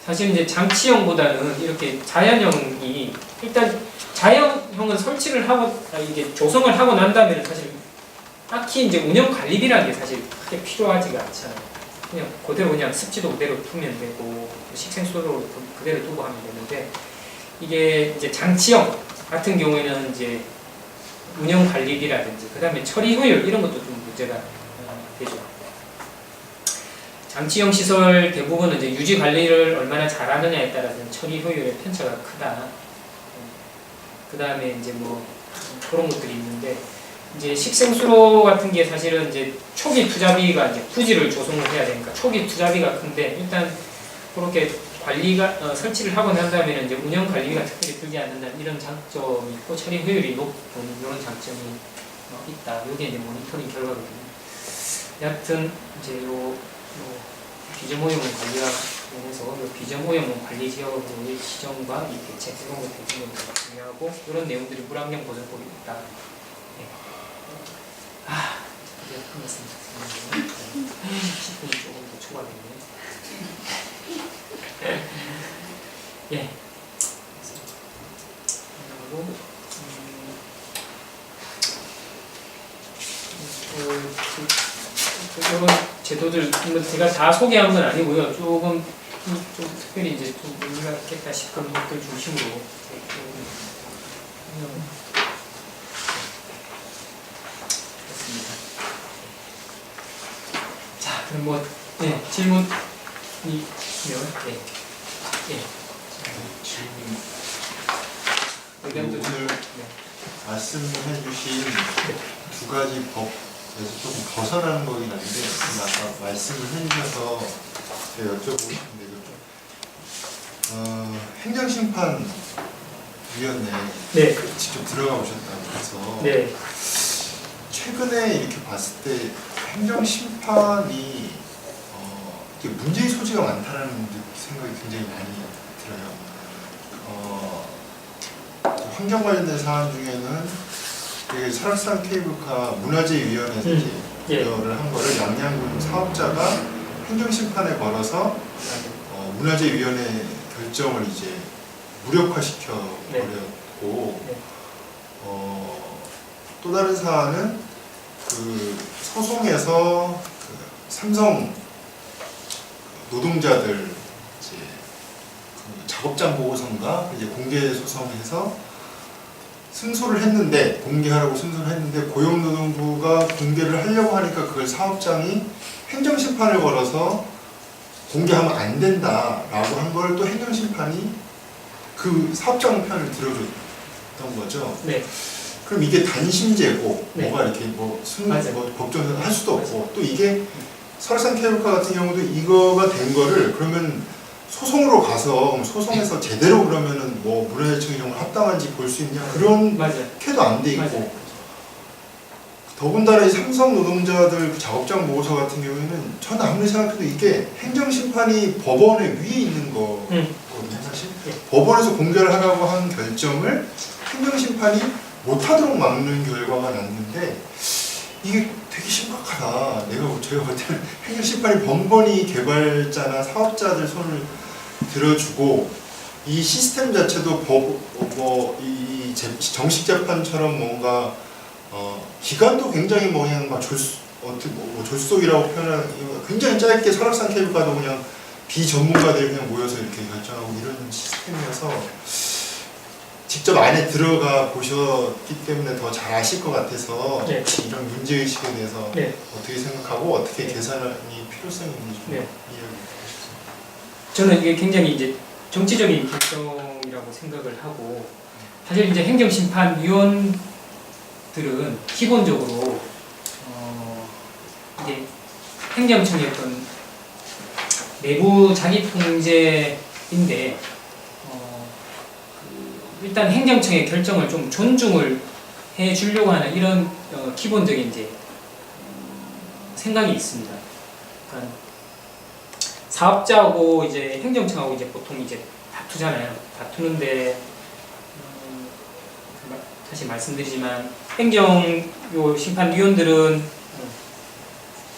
[SPEAKER 1] 사실 이제 장치형보다는 이렇게 자연형이 일단 자연형은 설치를 하고 이게 조성을 하고 난 다음에는 사실 딱히 이제 운영 관리비라는 게 사실 크게 필요하지가 않잖아요. 그냥 그대로 그냥 습지도 그대로 두면 되고 식생수로 그대로 두고 하면 되는데 이게 이제 장치형 같은 경우에는 이제 운영 관리비라든지 그 다음에 처리 효율 이런 것도 좀 문제가 되죠. 장치형 시설 대부분은 이제 유지 관리를 얼마나 잘하느냐에 따라서 처리 효율의 편차가 크다. 그 다음에 이제 뭐 그런 것들이 있는데 이제 식생수로 같은 게 사실은 이제 초기 투자비가 이제 부지를 조성을 해야 되니까 초기 투자비가 큰데 일단 그렇게 관리가 설치를 하고 난 다음에는 이제 운영 관리가 특별히 들지 않는다는 이런 장점이 있고 처리 효율이 높은 이런 장점이 있다. 이게 이제 모니터링 결과거든요. 여하튼 이제 요 비점오염원 관리가 통해서 비점오염원 관리 지역으로의 지정과 이 대책 이런 것들이 굉장히 중요하고 이런 내용들이 물환경 보전법이 있다. 네. 이제 끝났습니다. 10분이 조금 더 초과됐네요. 예. 그리고 이런 제도들 제가 다 소개한 건 아니고요. 조금 좀 특별히 이제 좀 의미가 있겠다 싶은 것들 중심으로 했습니다. 자, 그럼 뭐 질문이 있으면
[SPEAKER 3] 지금
[SPEAKER 1] 의견도
[SPEAKER 3] 오늘 말씀해 주신 두 가지 법에서 조금 벗어나는 거긴 한데 지금 아까 말씀을 해주셔서 제가 여쭤보고 싶은데 행정심판위원회
[SPEAKER 1] 네.
[SPEAKER 3] 직접 들어가 보셨다고 해서
[SPEAKER 1] 네.
[SPEAKER 3] 최근에 이렇게 봤을 때 행정심판이 이게 문제의 소지가 많다는 생각이 굉장히 많이 들어요. 환경 관련된 사안 중에는 이게 설악산 케이블카 문화재위원회에서 이제
[SPEAKER 1] 예.
[SPEAKER 3] 부여를 한 거를 양양군 사업자가 행정심판에 걸어서 문화재위원회 결정을 이제 무력화시켜 버렸고
[SPEAKER 1] 네.
[SPEAKER 3] 또 다른 사안은 그 소송에서 그 삼성 노동자들 이제 그 작업장 보고서인가 이제 공개 소송해서 승소를 했는데 공개하라고 승소를 했는데 고용노동부가 공개를 하려고 하니까 그걸 사업장이 행정심판을 걸어서 공개하면 안 된다라고 한 걸 또 행정심판이 그 사업장 편을 들어줬던 거죠.
[SPEAKER 1] 네.
[SPEAKER 3] 그럼 이게 단심제고
[SPEAKER 1] 네.
[SPEAKER 3] 뭐가 이렇게
[SPEAKER 1] 맞아요.
[SPEAKER 3] 법정에서 할 수도 없고 또 이게 설악산 케이블카 같은 경우도 이거가 된 거를 그러면 소송으로 가서 소송에서 제대로 그러면은 뭐 문화재청 이런 걸 합당한지 볼 수 있냐 그런
[SPEAKER 1] 맞아요.
[SPEAKER 3] 캐도 안 돼 있고
[SPEAKER 1] 맞아요.
[SPEAKER 3] 더군다나 이 삼성 노동자들 그 작업장 보고서 같은 경우에는 저는 아무리 생각해도 이게 행정심판이 법원에 위에 있는 거거든요 사실.
[SPEAKER 1] 네.
[SPEAKER 3] 법원에서 공개를 하라고 한 결정을 행정심판이 못하도록 막는 결과가 났는데 이게 되게 심각하다. 제가 볼 때는 행정심판이 번번이 개발자나 사업자들 손을 들어주고 이 시스템 자체도 이 정식 재판처럼 뭔가 기간도 굉장히 그냥 막 졸속이라고 표현하는 굉장히 짧게 설악산 케이블카도 그냥 비전문가들이 그냥 모여서 이렇게 결정하고 이런 시스템이어서 직접 안에 들어가 보셨기 때문에 더 잘 아실 것 같아서
[SPEAKER 1] 네.
[SPEAKER 3] 이런 문제의식에 대해서
[SPEAKER 1] 네.
[SPEAKER 3] 어떻게 생각하고 어떻게 개선이 필요성이 있는지 좀
[SPEAKER 1] 네.
[SPEAKER 3] 이야기해 주시죠.
[SPEAKER 1] 저는 이게 굉장히 이제 정치적인 결정이라고 생각을 하고 사실 이제 행정심판위원들은 기본적으로 이게 행정청의 어떤 내부 자기통제인데 일단 행정청의 결정을 좀 존중을 해주려고 하는 이런 기본적인 이제 생각이 있습니다. 그러니까 사업자하고 이제 행정청하고 이제 보통 이제 다투잖아요. 다투는데 다시 말씀드리지만 심판위원들은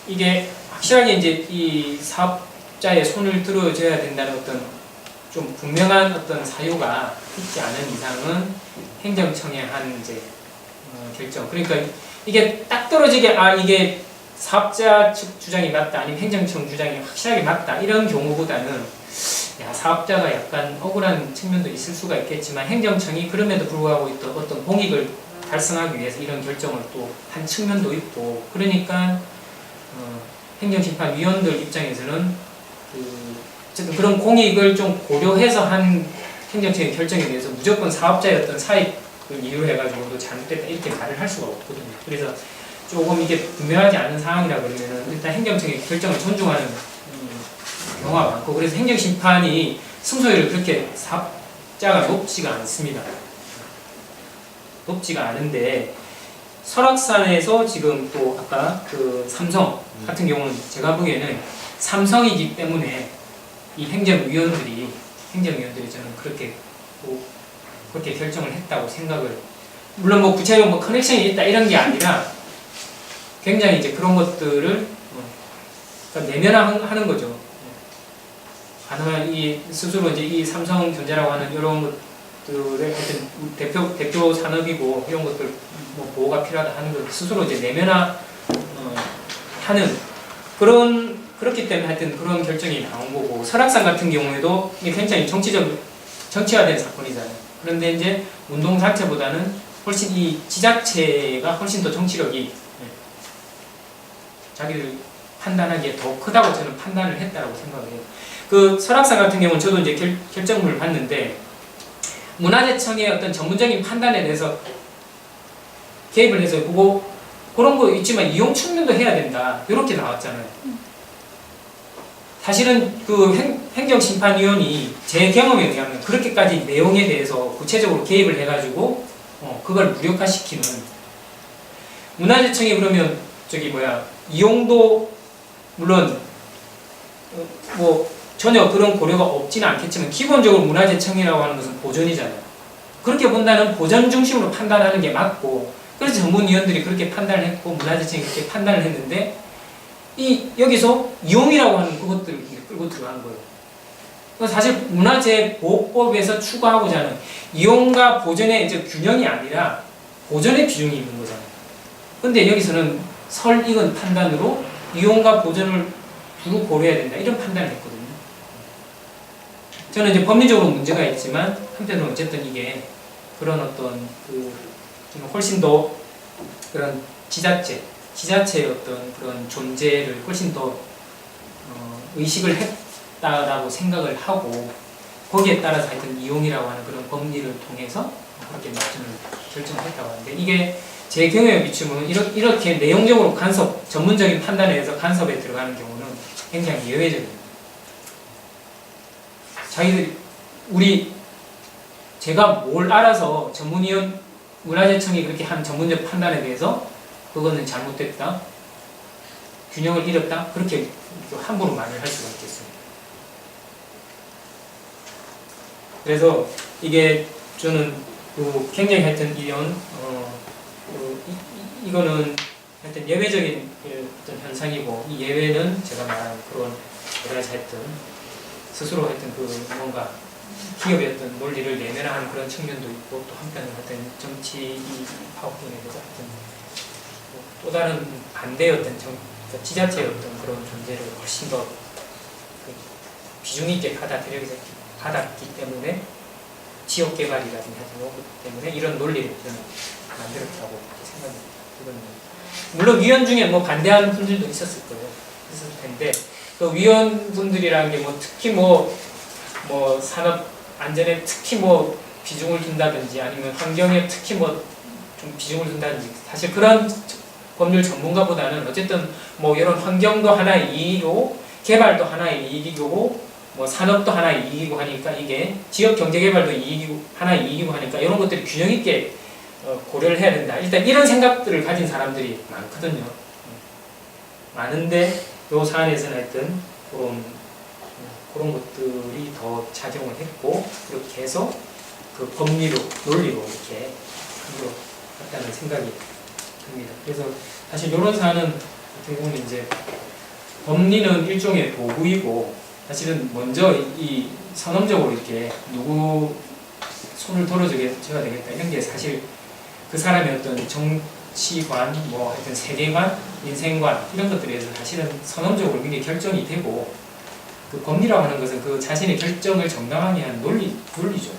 [SPEAKER 1] 이게 확실하게 이제 이 사업자의 손을 들어줘야 된다는 어떤 좀 분명한 어떤 사유가 있지 않은 이상은 행정청의 한 이제 결정. 그러니까 이게 딱 떨어지게 이게 사업자 측 주장이 맞다 아니면 행정청 주장이 확실하게 맞다 이런 경우보다는 사업자가 약간 억울한 측면도 있을 수가 있겠지만 행정청이 그럼에도 불구하고 또 어떤 공익을 달성하기 위해서 이런 결정을 또 한 측면도 있고 그러니까 행정심판위원들 입장에서는 어쨌든 그런 공익을 좀 고려해서 한 행정청의 결정에 대해서 무조건 사업자의 어떤 사익을 이유로 해가지고도 잘못됐다 이렇게 말을 할 수가 없거든요. 그래서 조금 이게 분명하지 않은 상황이라 그러면은 일단 행정청의 결정을 존중하는 경우가 많고 그래서 행정심판이 승소율을 그렇게 사업자가 높지가 않습니다. 높지가 않은데 설악산에서 지금 또 아까 그 삼성 같은 경우는 제가 보기에는 삼성이기 때문에 이 행정위원들이 저는 그렇게 결정을 했다고 생각을 물론 뭐 구체적으로 커넥션이 있다 이런 게 아니라 굉장히 이제 그런 것들을 그러니까 내면화하는 거죠. 가능한 이 스스로 이제 이 삼성전자라고 하는 이런 것들의 하여튼 대표 산업이고 이런 것들 뭐 보호가 필요하다 하는 걸 스스로 이제 내면화 하는 그렇기 때문에 하여튼 그런 결정이 나온 거고 설악산 같은 경우에도 이게 굉장히 정치화된 사건이잖아요. 그런데 이제 운동 자체보다는 훨씬 이 지자체가 훨씬 더 정치력이 자기들 판단하기에 더 크다고 저는 판단을 했다고 생각해요. 그 설악산 같은 경우는 저도 이제 결정문을 봤는데 문화재청의 어떤 전문적인 판단에 대해서 개입을 해서 그런 거 있지만 이용 측면도 해야 된다 이렇게 나왔잖아요. 사실은 그 행정심판위원이 제 경험에 의하면 그렇게까지 내용에 대해서 구체적으로 개입을 해가지고 그걸 무력화시키는 문화재청이 그러면 이용도 물론 뭐 전혀 그런 고려가 없지는 않겠지만 기본적으로 문화재청이라고 하는 것은 보존이잖아요. 그렇게 본다는 보존 중심으로 판단하는 게 맞고 그래서 전문위원들이 그렇게 판단을 했고 문화재청이 그렇게 판단을 했는데 여기서 이용이라고 하는 그것들을 끌고 들어간 거예요. 사실 문화재보호법에서 추구하고자 하는 이용과 보존의 이제 균형이 아니라 보존의 비중이 있는 거잖아요. 근데 여기서는 설익은 판단으로 이용과 보존을 두루 고려해야 된다 이런 판단을 했거든요. 저는 이제 법리적으로 문제가 있지만 한편으로 어쨌든 이게 그런 어떤 훨씬 더 그런 지자체의 어떤 그런 존재를 훨씬 더 의식을 했다라고 생각을 하고 거기에 따라서 하여튼 이용이라고 하는 그런 법리를 통해서 그렇게 저는 결정을 했다고 하는데 이게 제 경우에 비추면 이렇게 내용적으로 전문적인 판단에 의해서 간섭에 들어가는 경우는 굉장히 예외적입니다. 제가 뭘 알아서 전문위원 문화재청이 그렇게 한 전문적 판단에 대해서 그거는 잘못됐다, 균형을 잃었다 그렇게 함부로 말을 할 수가 있겠습니다. 그래서 이게 저는 굉장히 하여튼 이거는 하여튼 예외적인 어떤 현상이고 이 예외는 제가 말한 그런 여러 가지 하여튼 스스로 하여튼 뭔가 기업의 어떤 논리를 내면화하는 그런 측면도 있고 또 한편으로 하여튼 정치 파워팅에 대해서 하여튼 또 다른 반대의 어떤 지자체의 어떤 그런 존재를 훨씬 더 비중 있게 받았기 때문에 지역 개발이라든지 하여튼 이런 것 때문에 이런 논리를 저는 만들었다고 생각합니다. 물론 위원 중에 뭐 반대하는 분들도 있었을 거예요. 있었을 텐데 그 위원분들이라는 게 특히 산업 안전에 특히 비중을 둔다든지 아니면 환경에 특히 좀 비중을 둔다든지 사실 그런 법률 전문가보다는 어쨌든 이런 환경도 하나의 이익이고 개발도 하나의 이익이고 산업도 하나의 이익이고 하니까 이게 지역 경제 개발도 하나의 이익이고 하니까 이런 것들이 균형 있게 고려를 해야 된다. 일단 이런 생각들을 가진 사람들이 많거든요. 많은데 이 사안에서는 하여튼 그런 것들이 더 작용을 했고 그렇게 해서 그 법리로 논리로 이렇게 한것 같다는 생각이 듭니다. 그래서 사실 이런 사안은 어떻게 보면 이제 법리는 일종의 도구이고 사실은 먼저 이 선언적으로 이렇게 누구 손을 들어줘야 되겠다 이런 게 사실 그 사람의 어떤 정치관, 하여튼 세계관, 인생관 이런 것들에 대해서 사실은 선언적으로 굉장히 결정이 되고 그 법리라고 하는 것은 그 자신의 결정을 정당하게 하는 논리죠.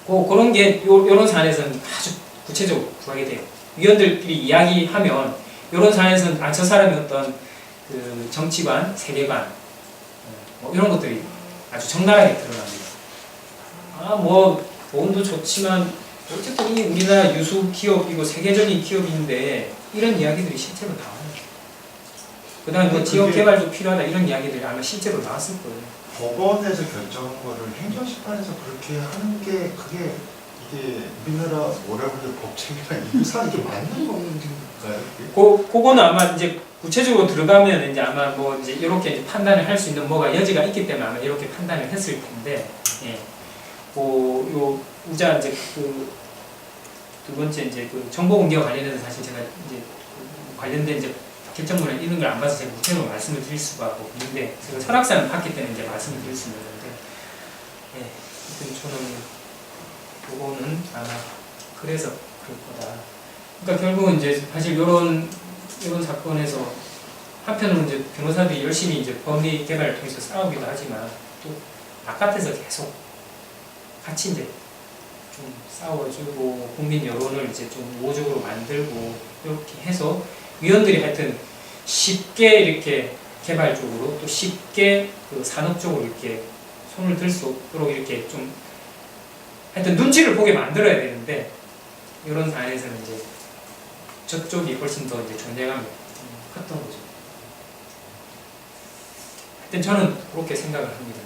[SPEAKER 1] 그런 게 이런 사안에서는 아주 구체적으로 구하게 돼요. 위원들끼리 이야기하면 이런 사안에서는 저 사람의 어떤 그 정치관, 세계관 이런 것들이 아주 적나라하게 드러납니다. 보험도 좋지만 어쨌든 이 우리나라 유수 기업이고 세계적인 기업인데 이런 이야기들이 실제로 나와요. 그 다음에 지역 개발도 필요하다 이런 이야기들이 아마 실제로 나왔을 거예요.
[SPEAKER 3] 법원에서 결정한 거를 행정심판에서 그렇게 하는 게 이게 우리나라 법칙이랑 이상 이게 맞는 건가요?
[SPEAKER 1] 그거는 아마 이제 구체적으로 들어가면 이제 아마 이제 이렇게 이제 판단을 할 수 있는 여지가 있기 때문에 아마 이렇게 판단을 했을 텐데, 우자 이제 두 번째 이제 정보공개와 관련해서 사실 제가 이제 관련된 이제 결정문을 이런 걸 안 봐서 제가 구체적으로 말씀을 드릴 수가 없는데 제가 설악산을 봤기 때문에 이제 말씀을 드릴 수 있는 건데, 저는 그거는 아마 그래서 그럴 거다. 그러니까 결국은 이제 사실 이런 사건에서 한편으로는 이제 변호사들이 열심히 이제 법리 개발을 통해서 싸우기도 하지만 또 바깥에서 계속 같이 이제 좀 싸워주고 국민 여론을 이제 좀 우호적으로 만들고 이렇게 해서 위원들이 하여튼 쉽게 이렇게 개발적으로 또 쉽게 그 산업적으로 이렇게 손을 들 수 없도록 이렇게 좀 하여튼 눈치를 보게 만들어야 되는데 이런 사안에서는 이제 저쪽이 훨씬 더 이제 존재감이 컸던 거죠. 하여튼 저는 그렇게 생각을 합니다.